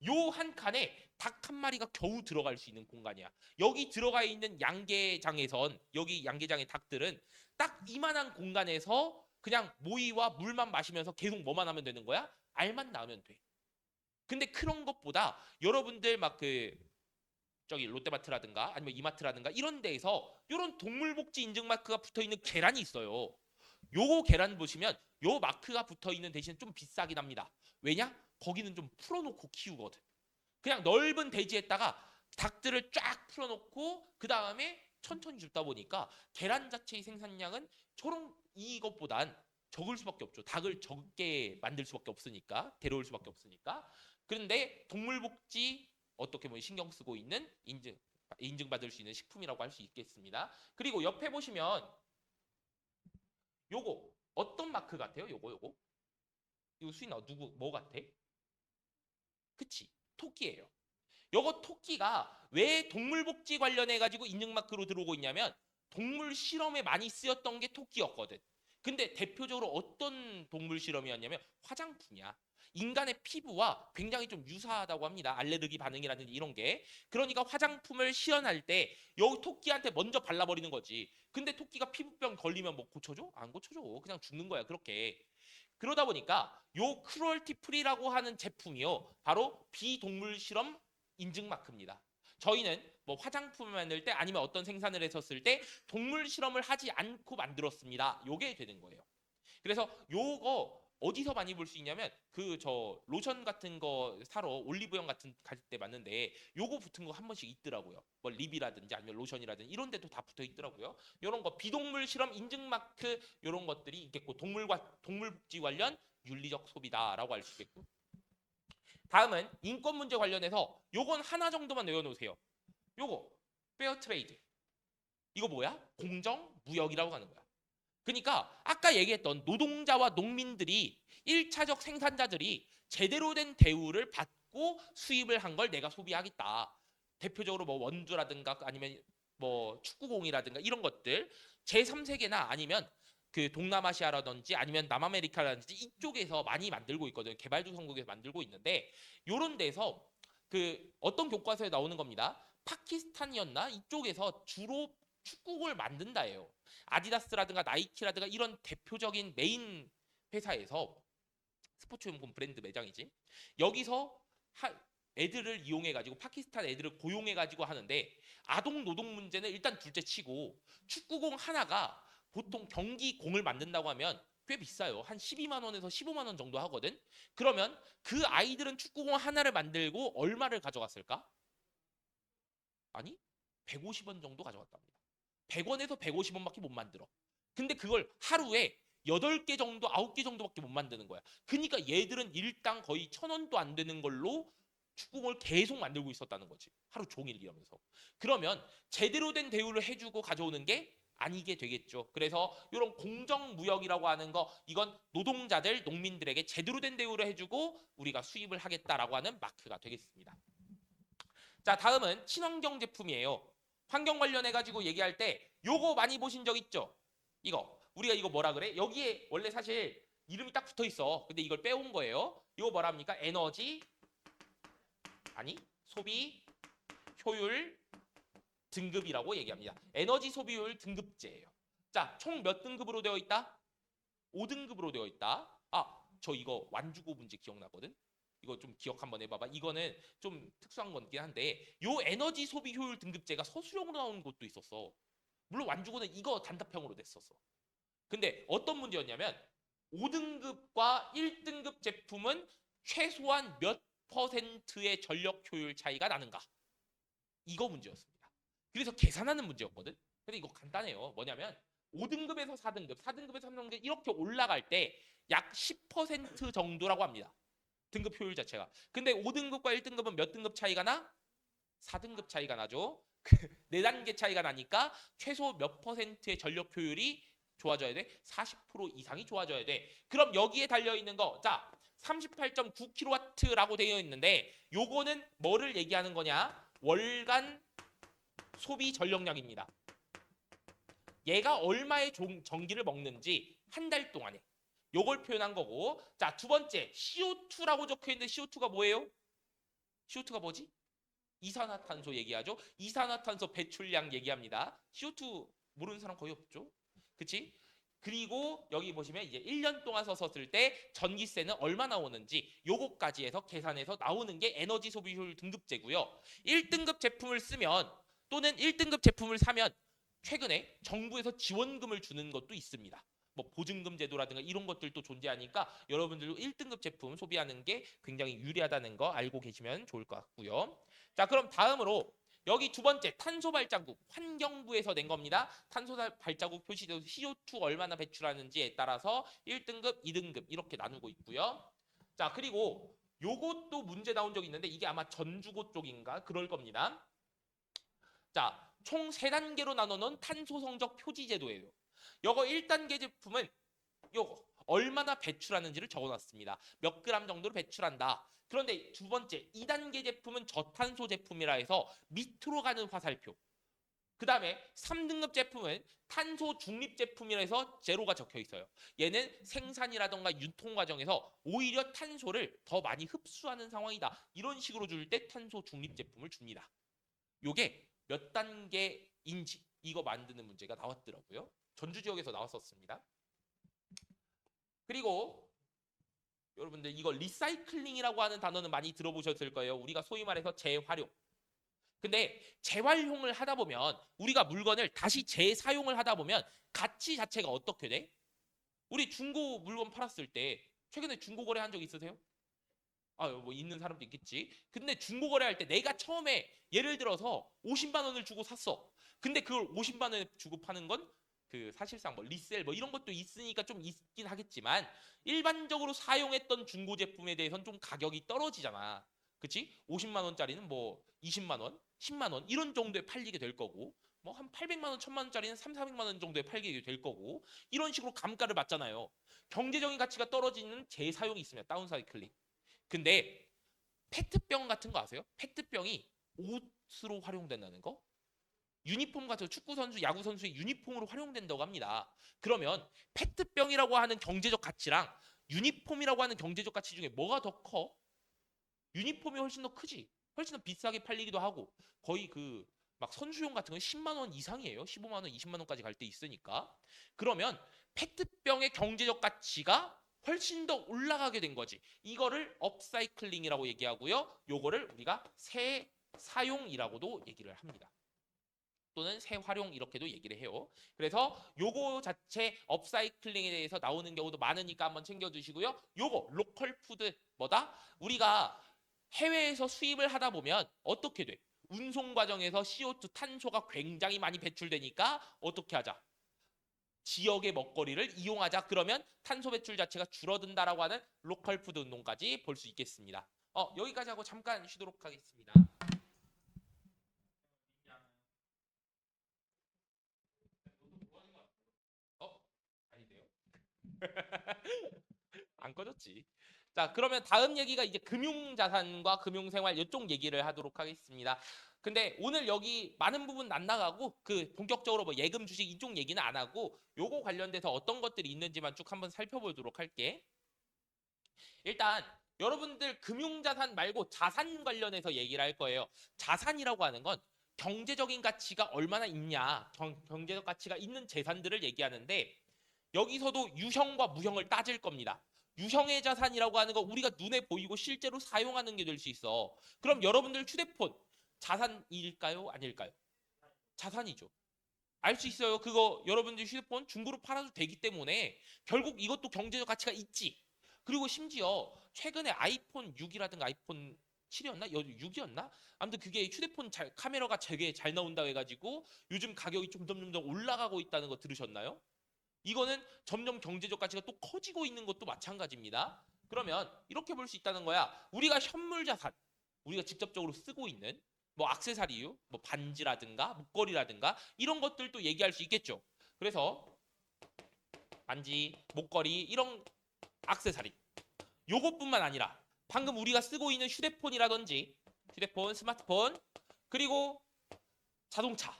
요 한 칸에 닭 한 마리가 겨우 들어갈 수 있는 공간이야. 여기 들어가 있는 양계장에선 여기 양계장의 닭들은 딱 이만한 공간에서 그냥 모이와 물만 마시면서 계속 뭐만 하면 되는 거야? 알만 낳으면 돼. 근데 그런 것보다 여러분들 막 그 저기 롯데마트라든가 아니면 이마트라든가 이런 데에서 이런 동물복지 인증 마크가 붙어 있는 계란이 있어요. 요거 계란 보시면 요 마크가 붙어 있는 대신 좀 비싸긴 합니다. 왜냐? 거기는 좀 풀어놓고 키우거든. 그냥 넓은 대지에다가 닭들을 쫙 풀어놓고 그 다음에 천천히 줍다 보니까 계란 자체의 생산량은 저런 이것보단 적을 수밖에 없죠. 닭을 적게 만들 수밖에 없으니까 데려올 수밖에 없으니까. 그런데 동물복지 어떻게 보면 신경 쓰고 있는 인증받을 수 있는 식품이라고 할 수 있겠습니다. 그리고 옆에 보시면 요거 어떤 마크 같아요? 요거 이거 수인아 누구 뭐 같아? 그치? 토끼예요. 요거 토끼가 왜 동물복지 관련해 가지고 인증마크로 들어오고 있냐면 동물 실험에 많이 쓰였던 게 토끼였거든. 근데 대표적으로 어떤 동물 실험이었냐면 화장품이야. 인간의 피부와 굉장히 좀 유사하다고 합니다. 알레르기 반응이라든지 이런 게. 그러니까 화장품을 시연할 때 여기 토끼한테 먼저 발라버리는 거지. 근데 토끼가 피부병 걸리면 뭐 고쳐줘? 안 고쳐줘. 그냥 죽는 거야. 그렇게. 그러다 보니까 요 크루얼티 프리라고 하는 제품이요. 바로 비동물 실험 인증 마크입니다. 저희는 뭐 화장품을 만들 때 아니면 어떤 생산을 했었을 때 동물 실험을 하지 않고 만들었습니다. 요게 되는 거예요. 그래서 요거 어디서 많이 볼 수 있냐면 그 저 로션 같은 거 사러 올리브영 같은 갈 때 맞는데 요거 붙은 거 한 번씩 있더라고요. 뭐 립이라든지 아니면 로션이라든지 이런 데도 다 붙어 있더라고요. 요런 거 비동물 실험 인증 마크 요런 것들이 있겠고 동물 복지 관련 윤리적 소비다라고 할 수 있겠고. 다음은 인권 문제 관련해서 요건 하나 정도만 외워놓으세요. 요거 페어 트레이드. 이거 뭐야? 공정 무역이라고 하는 거야. 그러니까 아까 얘기했던 노동자와 농민들이 1차적 생산자들이 제대로 된 대우를 받고 수입을 한 걸 내가 소비하겠다. 대표적으로 뭐 원두라든가 아니면 뭐 축구공이라든가 이런 것들 제3세계나 아니면 그 동남아시아라든지 아니면 남아메리카라든지 이쪽에서 많이 만들고 있거든요. 개발도상국에서 만들고 있는데 요런 데서 그 어떤 교과서에 나오는 겁니다. 파키스탄이었나? 이쪽에서 주로 축구공을 만든다예요. 아디다스라든가 나이키라든가 이런 대표적인 메인 회사에서 스포츠용품 브랜드 매장이지. 여기서 애들을 이용해 가지고 파키스탄 애들을 고용해 가지고 하는데 아동 노동 문제는 일단 둘째치고 축구공 하나가 보통 경기 공을 만든다고 하면 꽤 비싸요. 한 12만 원에서 15만 원 정도 하거든. 그러면 그 아이들은 축구공 하나를 만들고 얼마를 가져갔을까? 아니, 150원 정도 가져갔답니다. 100원에서 150원밖에 못 만들어. 근데 그걸 하루에 8개 정도, 9개 정도밖에 못 만드는 거야. 그러니까 얘들은 일당 거의 1,000원도 안 되는 걸로 축구공을 계속 만들고 있었다는 거지. 하루 종일 일하면서. 그러면 제대로 된 대우를 해주고 가져오는 게 아니게 되겠죠. 그래서 이런 공정무역이라고 하는 거, 이건 노동자들, 농민들에게 제대로 된 대우를 해주고 우리가 수입을 하겠다라고 하는 마크가 되겠습니다. 자, 다음은 친환경 제품이에요. 환경 관련해 가지고 얘기할 때 요거 많이 보신 적 있죠? 이거 우리가 이거 뭐라 그래? 여기에 원래 사실 이름이 딱 붙어 있어. 근데 이걸 빼온 거예요. 이거 뭐라 합니까? 에너지 아니 소비 효율 등급이라고 얘기합니다. 에너지 소비율 등급제예요. 자, 총 몇 등급으로 되어 있다? 5등급으로 되어 있다. 아, 저 이거 완주고 문제 기억나거든? 이거 좀 기억 한번 해봐봐. 이거는 좀 특수한 건긴 한데 요 에너지 소비 효율 등급제가 서술형으로 나오는 것도 있었어. 물론 완주고는 이거 단답형으로 됐었어. 근데 어떤 문제였냐면 5등급과 1등급 제품은 최소한 몇 퍼센트의 전력 효율 차이가 나는가? 이거 문제였습니다. 그래서 계산하는 문제였거든. 근데 이거 간단해요. 뭐냐면 5등급에서 4등급, 4등급에서 3등급 이렇게 올라갈 때 약 10% 정도라고 합니다. 등급 효율 자체가. 근데 5등급과 1등급은 몇 등급 차이가 나? 4등급 차이가 나죠. 4단계 차이가 나니까 최소 몇 퍼센트의 전력 효율이 좋아져야 돼? 40% 이상이 좋아져야 돼. 그럼 여기에 달려있는 거, 자, 38.9kW라고 되어 있는데 요거는 뭐를 얘기하는 거냐? 월간 소비 전력량입니다. 얘가 얼마의 전기를 먹는지 한 달 동안에 요걸 표현한 거고, 자, 두 번째 CO2라고 적혀 있는데 CO2가 뭐예요? CO2가 뭐지? 이산화탄소 얘기하죠. 이산화탄소 배출량 얘기합니다. CO2 모르는 사람 거의 없죠. 그치? 그리고 여기 보시면 이제 1년 동안 썼을 때 전기세는 얼마 나오는지 요거까지 해서 계산해서 나오는 게 에너지 소비 효율 등급제고요. 1등급 제품을 쓰면 또는 1등급 제품을 사면 최근에 정부에서 지원금을 주는 것도 있습니다. 뭐 보증금 제도라든가 이런 것들도 존재하니까 여러분들도 1등급 제품 소비하는 게 굉장히 유리하다는 거 알고 계시면 좋을 것 같고요. 자, 그럼 다음으로 여기 두 번째 탄소 발자국 환경부에서 낸 겁니다. 탄소 발자국 표시도 CO2 얼마나 배출하는지에 따라서 1등급, 2등급 이렇게 나누고 있고요. 자, 그리고 요것도 문제 나온 적이 있는데 이게 아마 전주고 쪽인가 그럴 겁니다. 자, 총 3단계로 나눠놓은 탄소 성적 표지 제도예요. 요거 1단계 제품은 요거 얼마나 배출하는지를 적어놨습니다. 몇 그램 정도로 배출한다. 그런데 두 번째 2단계 제품은 저탄소 제품이라 해서 밑으로 가는 화살표. 그 다음에 3등급 제품은 탄소 중립 제품이라 해서 제로가 적혀 있어요. 얘는 생산이라던가 유통 과정에서 오히려 탄소를 더 많이 흡수하는 상황이다. 이런 식으로 줄 때 탄소 중립 제품을 줍니다. 요게 몇 단계인지 이거 만드는 문제가 나왔더라고요. 전주 지역에서 나왔었습니다. 그리고 여러분들 이거 리사이클링이라고 하는 단어는 많이 들어보셨을 거예요. 우리가 소위 말해서 재활용. 근데 재활용을 하다 보면 우리가 물건을 다시 재사용을 하다 보면 가치 자체가 어떻게 돼? 우리 중고 물건 팔았을 때 최근에 중고 거래한 적 있으세요? 아, 뭐 있는 사람도 있겠지. 근데 중고 거래할 때 내가 처음에 예를 들어서 50만 원을 주고 샀어. 근데 그걸 50만 원에 주고 파는 건 그 사실상 뭐 리셀 뭐 이런 것도 있으니까 좀 있긴 하겠지만 일반적으로 사용했던 중고 제품에 대해서는 좀 가격이 떨어지잖아. 그치? 50만 원짜리는 뭐 20만 원, 10만 원 이런 정도에 팔리게 될 거고 뭐 한 800만 원, 1000만 원짜리는 3, 400만 원 정도에 팔게 될 거고 이런 식으로 감가를 받잖아요. 경제적인 가치가 떨어지는 재사용이 있으면 다운사이클링. 근데 페트병 같은 거 아세요? 페트병이 옷으로 활용된다는 거? 유니폼 같은 축구 선수, 야구 선수의 유니폼으로 활용된다고 합니다. 그러면 페트병이라고 하는 경제적 가치랑 유니폼이라고 하는 경제적 가치 중에 뭐가 더 커? 유니폼이 훨씬 더 크지. 훨씬 더 비싸게 팔리기도 하고 거의 그 막 선수용 같은 건 10만 원 이상이에요. 15만 원, 20만 원까지 갈 때 있으니까. 그러면 페트병의 경제적 가치가 훨씬 더 올라가게 된 거지. 이거를 업사이클링이라고 얘기하고요. 요거를 우리가 새사용이라고도 얘기를 합니다. 또는 새활용 이렇게도 얘기를 해요. 그래서 요거 자체 업사이클링에 대해서 나오는 경우도 많으니까 한번 챙겨주시고요. 요거 로컬 푸드 뭐다? 우리가 해외에서 수입을 하다 보면 어떻게 돼? 운송 과정에서 CO2 탄소가 굉장히 많이 배출되니까 어떻게 하자? 지역의 먹거리를 이용하자. 그러면 탄소 배출 자체가 줄어든다라고 하는 로컬 푸드 운동까지 볼 수 있겠습니다. 여기까지 하고 잠깐 쉬도록 하겠습니다. 어? 아니네요. 안 꺼졌지. 자, 그러면 다음 얘기가 이제 금융자산과 금융생활 이쪽 얘기를 하도록 하겠습니다. 근데 오늘 여기 많은 부분 안 나가고 그 본격적으로 뭐 예금 주식 이쪽 얘기는 안 하고 요거 관련돼서 어떤 것들이 있는지만 쭉 한번 살펴보도록 할게. 일단 여러분들 금융자산 말고 자산 관련해서 얘기를 할 거예요. 자산이라고 하는 건 경제적인 가치가 얼마나 있냐, 경제적 가치가 있는 재산들을 얘기하는데 여기서도 유형과 무형을 따질 겁니다. 유형의 자산이라고 하는 거 우리가 눈에 보이고 실제로 사용하는 게 될 수 있어. 그럼 여러분들 휴대폰 자산일까요? 아닐까요? 자산이죠. 알 수 있어요. 그거 여러분들 휴대폰 중고로 팔아도 되기 때문에 결국 이것도 경제적 가치가 있지. 그리고 심지어 최근에 아이폰 6이라든가 아이폰 7이었나? 6이었나? 아무튼 그게 휴대폰 카메라가 되게 잘 나온다고 해가지고 요즘 가격이 좀 점점 올라가고 있다는 거 들으셨나요? 이거는 점점 경제적 가치가 또 커지고 있는 것도 마찬가지입니다. 그러면 이렇게 볼 수 있다는 거야. 우리가 현물 자산, 우리가 직접적으로 쓰고 있는 뭐 액세서리유, 뭐 반지라든가 목걸이라든가 이런 것들도 얘기할 수 있겠죠. 그래서 반지, 목걸이 이런 액세서리 요것뿐만 아니라 방금 우리가 쓰고 있는 휴대폰이라든지 휴대폰, 스마트폰 그리고 자동차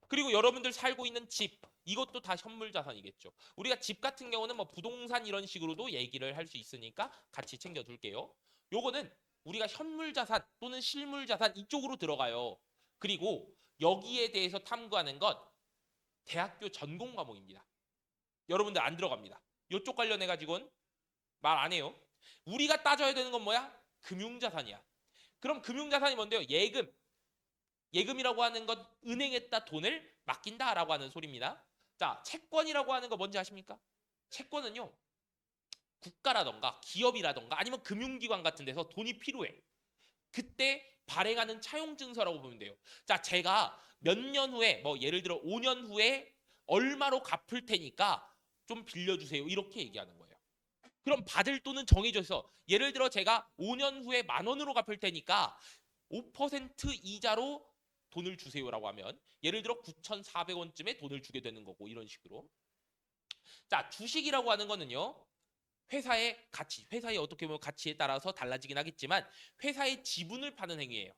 그리고 여러분들 살고 있는 집 이것도 다 현물 자산이겠죠. 우리가 집 같은 경우는 뭐 부동산 이런 식으로도 얘기를 할 수 있으니까 같이 챙겨둘게요. 요거는 우리가 현물 자산 또는 실물 자산 이쪽으로 들어가요. 그리고 여기에 대해서 탐구하는 건 대학교 전공 과목입니다. 여러분들 안 들어갑니다. 이쪽 관련해 가지고는 말 안 해요. 우리가 따져야 되는 건 뭐야? 금융자산이야. 그럼 금융자산이 뭔데요? 예금. 예금이라고 하는 건 은행에다 돈을 맡긴다라고 하는 소리입니다. 자, 채권이라고 하는 거 뭔지 아십니까? 채권은요, 국가라던가 기업이라던가 아니면 금융기관 같은 데서 돈이 필요해. 그때 발행하는 차용증서라고 보면 돼요. 자, 제가 몇 년 후에, 뭐 예를 들어 5년 후에 얼마로 갚을 테니까 좀 빌려주세요. 이렇게 얘기하는 거예요. 그럼 받을 돈은 정해져 있어. 예를 들어 제가 5년 후에 10,000원으로 갚을 테니까 5% 이자로 돈을 주세요라고 하면 예를 들어 9,400원쯤에 돈을 주게 되는 거고 이런 식으로. 자, 주식이라고 하는 거는요. 회사의 가치, 회사의 어떻게 보면 가치에 따라서 달라지긴 하겠지만 회사의 지분을 파는 행위예요.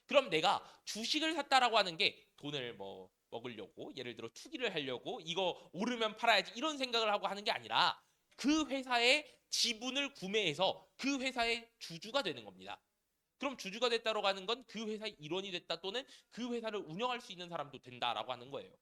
그럼 내가 주식을 샀다라고 하는 게 돈을 뭐 먹으려고 예를 들어 투기를 하려고 이거 오르면 팔아야지 이런 생각을 하고 하는 게 아니라 그 회사의 지분을 구매해서 그 회사의 주주가 되는 겁니다. 그럼 주주가 됐다고 하는 건 그 회사의 일원이 됐다 또는 그 회사를 운영할 수 있는 사람도 된다라고 하는 거예요.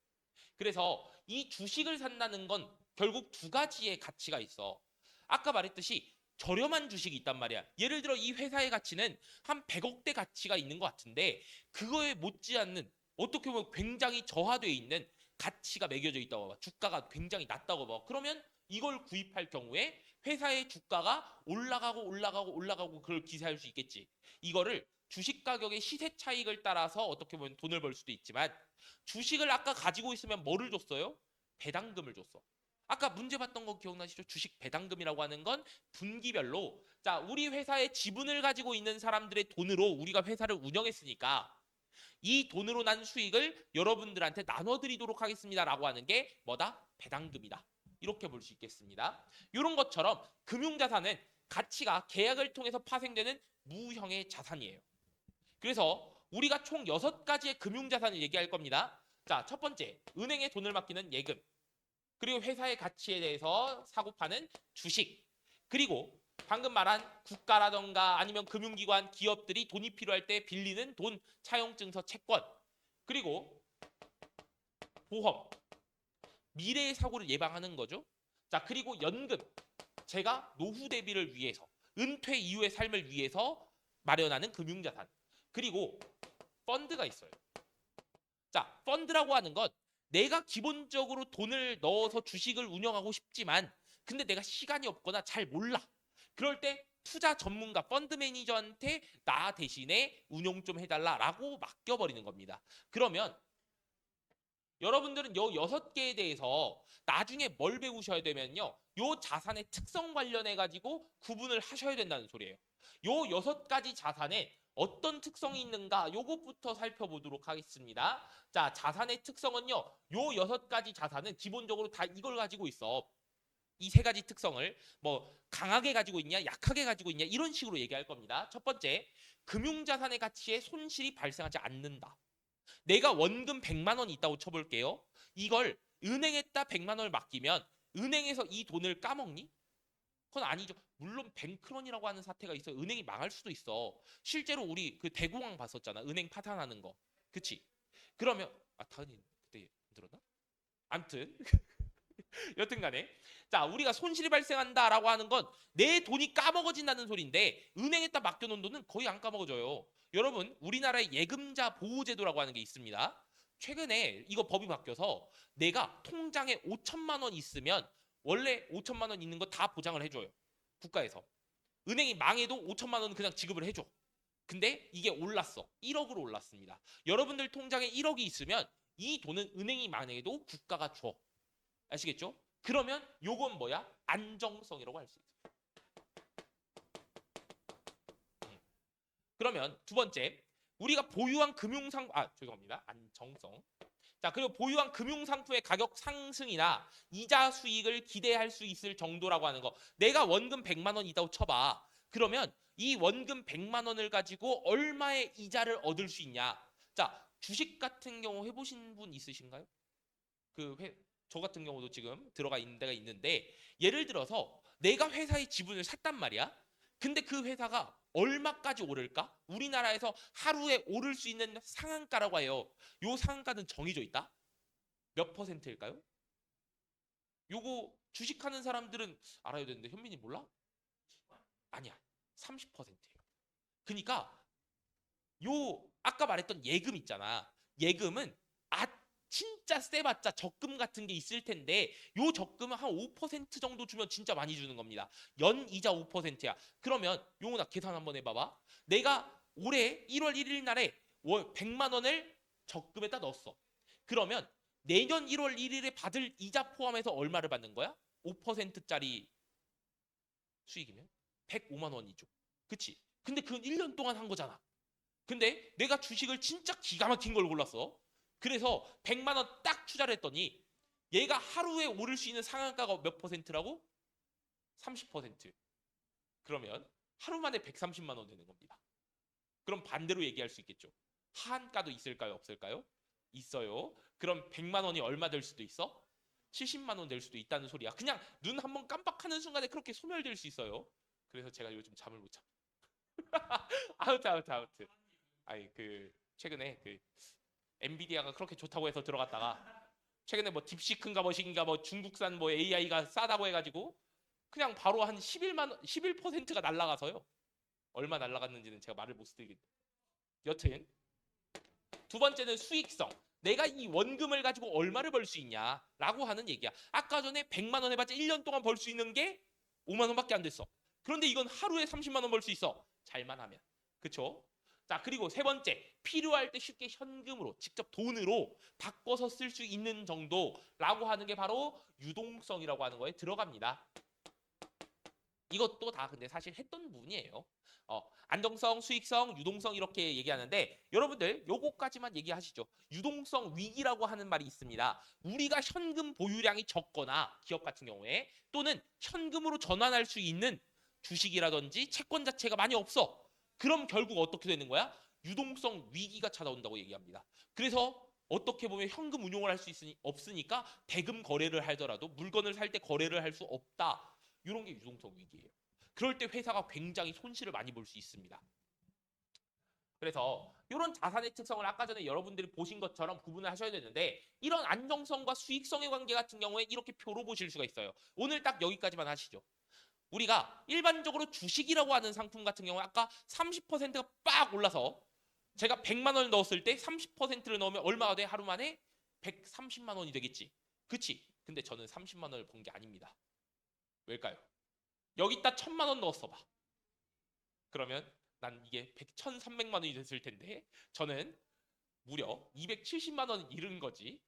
그래서 이 주식을 산다는 건 결국 두 가지의 가치가 있어. 아까 말했듯이 저렴한 주식이 있단 말이야. 예를 들어 이 회사의 가치는 한 100억대 가치가 있는 것 같은데 그거에 못지않는 어떻게 보면 굉장히 저하되어 있는 가치가 매겨져 있다고 봐. 주가가 굉장히 낮다고 봐. 그러면 이걸 구입할 경우에 회사의 주가가 올라가고 그걸 기사할 수 있겠지. 이거를 주식 가격의 시세 차익을 따라서 어떻게 보면 돈을 벌 수도 있지만 주식을 아까 가지고 있으면 뭐를 줬어요? 배당금을 줬어. 아까 문제 봤던 거 기억나시죠? 주식 배당금이라고 하는 건 분기별로 자, 우리 회사의 지분을 가지고 있는 사람들의 돈으로 우리가 회사를 운영했으니까 이 돈으로 난 수익을 여러분들한테 나눠드리도록 하겠습니다라고 하는 게 뭐다? 배당금이다. 이렇게 볼 수 있겠습니다. 이런 것처럼 금융자산은 가치가 계약을 통해서 파생되는 무형의 자산이에요. 그래서 우리가 총 6가지의 금융자산을 얘기할 겁니다. 자, 첫 번째, 은행에 돈을 맡기는 예금. 그리고 회사의 가치에 대해서 사고 파는 주식. 그리고 방금 말한 국가라던가 아니면 금융기관, 기업들이 돈이 필요할 때 빌리는 돈, 차용증서, 채권. 그리고 보험. 미래의 사고를 예방하는 거죠. 자, 그리고 연금. 제가 노후 대비를 위해서, 은퇴 이후의 삶을 위해서 마련하는 금융자산. 그리고 펀드가 있어요. 자, 펀드라고 하는 건 내가 기본적으로 돈을 넣어서 주식을 운영하고 싶지만 근데 내가 시간이 없거나 잘 몰라. 그럴 때 투자 전문가 펀드 매니저한테 나 대신에 운용 좀 해달라라고 맡겨버리는 겁니다. 그러면 여러분들은 요 6개에 대해서 나중에 뭘 배우셔야 되면요. 요 자산의 특성 관련해 가지고 구분을 하셔야 된다는 소리예요. 요 6가지 자산에 어떤 특성이 있는가 요것부터 살펴보도록 하겠습니다. 자, 자산의 특성은요. 요 6가지 자산은 기본적으로 다 이걸 가지고 있어. 이 3가지 특성을 뭐 강하게 가지고 있냐, 약하게 가지고 있냐 이런 식으로 얘기할 겁니다. 첫 번째, 금융자산의 가치에 손실이 발생하지 않는다. 내가 원금 100만 원 있다고 쳐볼게요. 이걸 은행에다 100만 원을 맡기면 은행에서 이 돈을 까먹니? 그건 아니죠. 물론 뱅크런이라고 하는 사태가 있어. 은행이 망할 수도 있어. 실제로 우리 그 대공황 봤었잖아. 은행 파산하는 거. 그치? 그러면 다은이 그때 들었나? 암튼 여튼간에 자, 우리가 손실이 발생한다라고 하는 건 내 돈이 까먹어진다는 소리인데 은행에다 맡겨놓은 돈은 거의 안 까먹어져요. 여러분, 우리나라의 예금자 보호제도라고 하는 게 있습니다. 최근에 이거 법이 바뀌어서 내가 통장에 5천만 원 있으면 원래 5천만 원 있는 거 다 보장을 해줘요. 국가에서. 은행이 망해도 5천만 원은 그냥 지급을 해줘. 근데 이게 올랐어. 1억으로 올랐습니다. 여러분들 통장에 1억이 있으면 이 돈은 은행이 망해도 국가가 줘. 아시겠죠? 그러면 요건 뭐야? 안정성이라고 할 수 있어요. 그러면 두 번째, 우리가 보유한 죄송합니다. 안정성. 자, 그리고 보유한 금융상품의 가격 상승이나 이자 수익을 기대할 수 있을 정도라고 하는 거. 내가 원금 100만 원 있다고 쳐봐. 그러면 이 원금 100만 원을 가지고 얼마의 이자를 얻을 수 있냐? 자, 주식 같은 경우 해보신 분 있으신가요? 저 같은 경우도 지금 들어가 있는 데가 있는데 예를 들어서 내가 회사의 지분을 샀단 말이야. 근데 그 회사가 얼마까지 오를까? 우리나라에서 하루에 오를 수 있는 상한가라고 해요. 요 상한가는 정해져 있다. 몇 퍼센트일까요? 요거 주식하는 사람들은 알아야 되는데 현민이 몰라? 아니야. 30%예요. 그러니까 요 아까 말했던 예금 있잖아. 예금은 진짜 세봤자 적금 같은 게 있을 텐데 요 적금은 한 5% 정도 주면 진짜 많이 주는 겁니다. 연이자 5%야. 그러면 용훈아 계산 한번 해봐봐. 내가 올해 1월 1일 날에 100만 원을 적금에다 넣었어. 그러면 내년 1월 1일에 받을 이자 포함해서 얼마를 받는 거야? 5%짜리 수익이면 105만 원이죠. 그치? 근데 그건 1년 동안 한 거잖아. 근데 내가 주식을 진짜 기가 막힌 걸 골랐어. 그래서 100만 원 딱 투자를 했더니 얘가 하루에 오를 수 있는 상한가가 몇 퍼센트라고? 30%. 그러면 하루 만에 130만 원 되는 겁니다. 그럼 반대로 얘기할 수 있겠죠. 하한가도 있을까요? 없을까요? 있어요. 그럼 100만 원이 얼마 될 수도 있어? 70만 원 될 수도 있다는 소리야. 그냥 눈 한번 깜빡하는 순간에 그렇게 소멸될 수 있어요. 그래서 제가 요즘 잠을 못 자. 아무튼. 아니 최근에 엔비디아가 그렇게 좋다고 해서 들어갔다가 최근에 뭐 딥시크인가 뭐식인가 뭐 중국산 뭐 AI가 싸다고 해가지고 그냥 바로 한 11%가 날라가서요. 얼마 날라갔는지는 제가 말을 못 드리겠네요. 여튼 두 번째는 수익성. 내가 이 원금을 가지고 얼마를 벌 수 있냐라고 하는 얘기야. 아까 전에 100만 원 해봤자 1년 동안 벌 수 있는 게 5만 원밖에 안 됐어. 그런데 이건 하루에 30만 원 벌 수 있어. 잘만 하면. 그쵸? 자, 그리고 세 번째, 필요할 때 쉽게 현금으로 직접 돈으로 바꿔서 쓸 수 있는 정도라고 하는 게 바로 유동성이라고 하는 거에 들어갑니다. 이것도 다 근데 사실 했던 부분이에요. 안정성, 수익성, 유동성 이렇게 얘기하는데 여러분들 요거까지만 얘기하시죠. 유동성 위기라고 하는 말이 있습니다. 우리가 현금 보유량이 적거나 기업 같은 경우에 또는 현금으로 전환할 수 있는 주식이라든지 채권 자체가 많이 없어. 그럼 결국 어떻게 되는 거야? 유동성 위기가 찾아온다고 얘기합니다. 그래서 어떻게 보면 현금 운용을 할 수 없으니까 대금 거래를 하더라도 물건을 살 때 거래를 할 수 없다. 이런 게 유동성 위기예요. 그럴 때 회사가 굉장히 손실을 많이 볼 수 있습니다. 그래서 이런 자산의 특성을 아까 전에 여러분들이 보신 것처럼 구분을 하셔야 되는데 이런 안정성과 수익성의 관계 같은 경우에 이렇게 표로 보실 수가 있어요. 오늘 딱 여기까지만 하시죠. 우리가 일반적으로 주식이라고 하는 상품 같은 경우에 아까 30%가 빡 올라서 제가 100만 원을 넣었을 때 30%를 넣으면 얼마가 돼? 하루 만에 130만 원이 되겠지. 그치? 근데 저는 30만 원을 본 게 아닙니다. 왜일까요? 여기다 1000만 원 넣었어 봐. 그러면 난 이게 1,300만 원이 됐을 텐데 저는 무려 270만 원을 잃은 거지.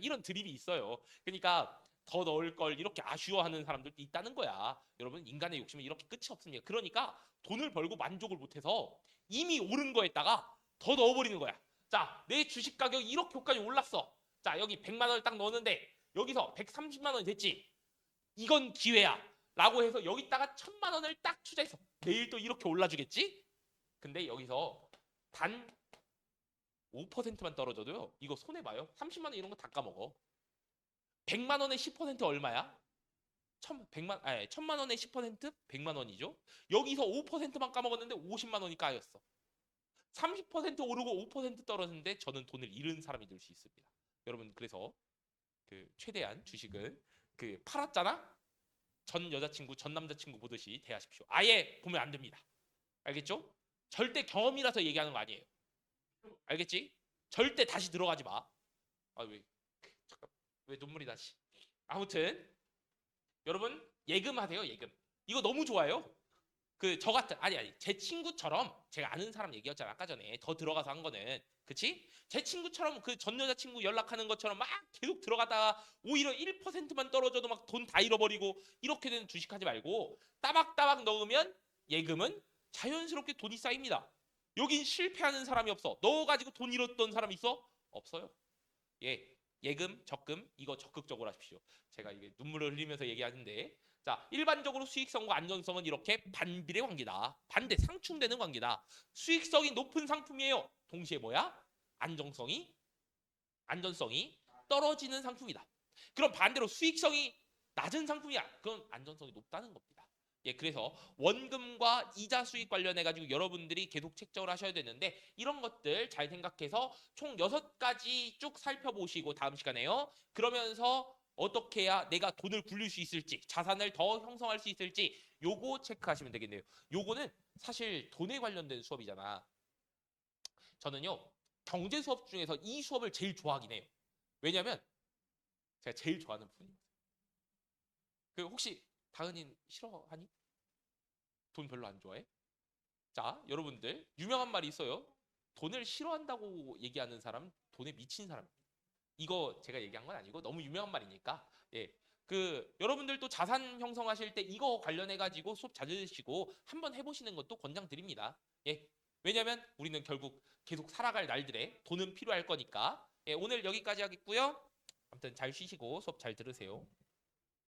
이런 드립이 있어요. 그러니까 더 넣을 걸 이렇게 아쉬워하는 사람들도 있다는 거야. 여러분 인간의 욕심은 이렇게 끝이 없습니다. 그러니까 돈을 벌고 만족을 못해서 이미 오른 거에다가 더 넣어버리는 거야. 자, 내 주식 가격이 이렇게 호가까지 올랐어. 자, 여기 100만 원을 딱 넣었는데 여기서 130만 원이 됐지. 이건 기회야. 라고 해서 여기다가 1000만 원을 딱 투자해서 내일 또 이렇게 올라주겠지? 근데 여기서 단 5%만 떨어져도요. 이거 손해봐요. 30만 원 이런 거 다 까먹어. 100만 원의 10% 얼마야? 1000만 원의 10% 100만 원이죠. 여기서 5%만 까먹었는데 50만 원이 까였어. 30% 오르고 5% 떨어졌는데 저는 돈을 잃은 사람이 될 수 있습니다. 여러분 그래서 그 최대한 주식은 그 팔았잖아? 전 여자친구, 전 남자친구 보듯이 대하십시오. 아예 보면 안 됩니다. 알겠죠? 절대 경험이라서 얘기하는 거 아니에요. 알겠지? 절대 다시 들어가지 마. 왜 잠깐 왜 눈물이 나지? 아무튼 여러분 예금하세요. 예금. 이거 너무 좋아요. 그 저 같은 아니 제 친구처럼 제가 아는 사람 얘기했잖아 아까 전에 더 들어가서 한 거는 그치? 제 친구처럼 그 전 여자친구 연락하는 것처럼 막 계속 들어가다가 오히려 1%만 떨어져도 막 돈 다 잃어버리고 이렇게 되는 주식하지 말고 따박따박 넣으면 예금은 자연스럽게 돈이 쌓입니다. 여긴 실패하는 사람이 없어. 넣어가지고 돈 잃었던 사람 있어? 없어요. 예, 예금, 적금 이거 적극적으로 하십시오. 제가 이게 눈물을 흘리면서 얘기하는데 자, 일반적으로 수익성과 안전성은 이렇게 반비례 관계다. 반대 상충되는 관계다. 수익성이 높은 상품이에요. 동시에 뭐야? 안정성이 안전성이 떨어지는 상품이다. 그럼 반대로 수익성이 낮은 상품이야. 그건 안전성이 높다는 겁니다. 예, 그래서 원금과 이자 수익 관련해 가지고 여러분들이 계속 책정을 하셔야 되는데 이런 것들 잘 생각해서 총 6가지 쭉 살펴보시고 다음 시간에요. 그러면서 어떻게 해야 내가 돈을 굴릴 수 있을지, 자산을 더 형성할 수 있을지 요거 체크하시면 되겠네요. 요거는 사실 돈에 관련된 수업이잖아. 저는요. 경제 수업 중에서 이 수업을 제일 좋아하긴 해요. 왜냐면 제가 제일 좋아하는 부분입니다. 그 혹시 다은이 싫어하니? 돈 별로 안 좋아해? 자, 여러분들 유명한 말이 있어요. 돈을 싫어한다고 얘기하는 사람 돈에 미친 사람입니다. 이거 제가 얘기한 건 아니고 너무 유명한 말이니까. 예. 그 여러분들도 자산 형성하실 때 이거 관련해 가지고 수업 자주 듣시고 한번 해보시는 것도 권장드립니다. 예. 왜냐면 우리는 결국 계속 살아갈 날들에 돈은 필요할 거니까. 예, 오늘 여기까지 하겠고요. 아무튼 잘 쉬시고 수업 잘 들으세요.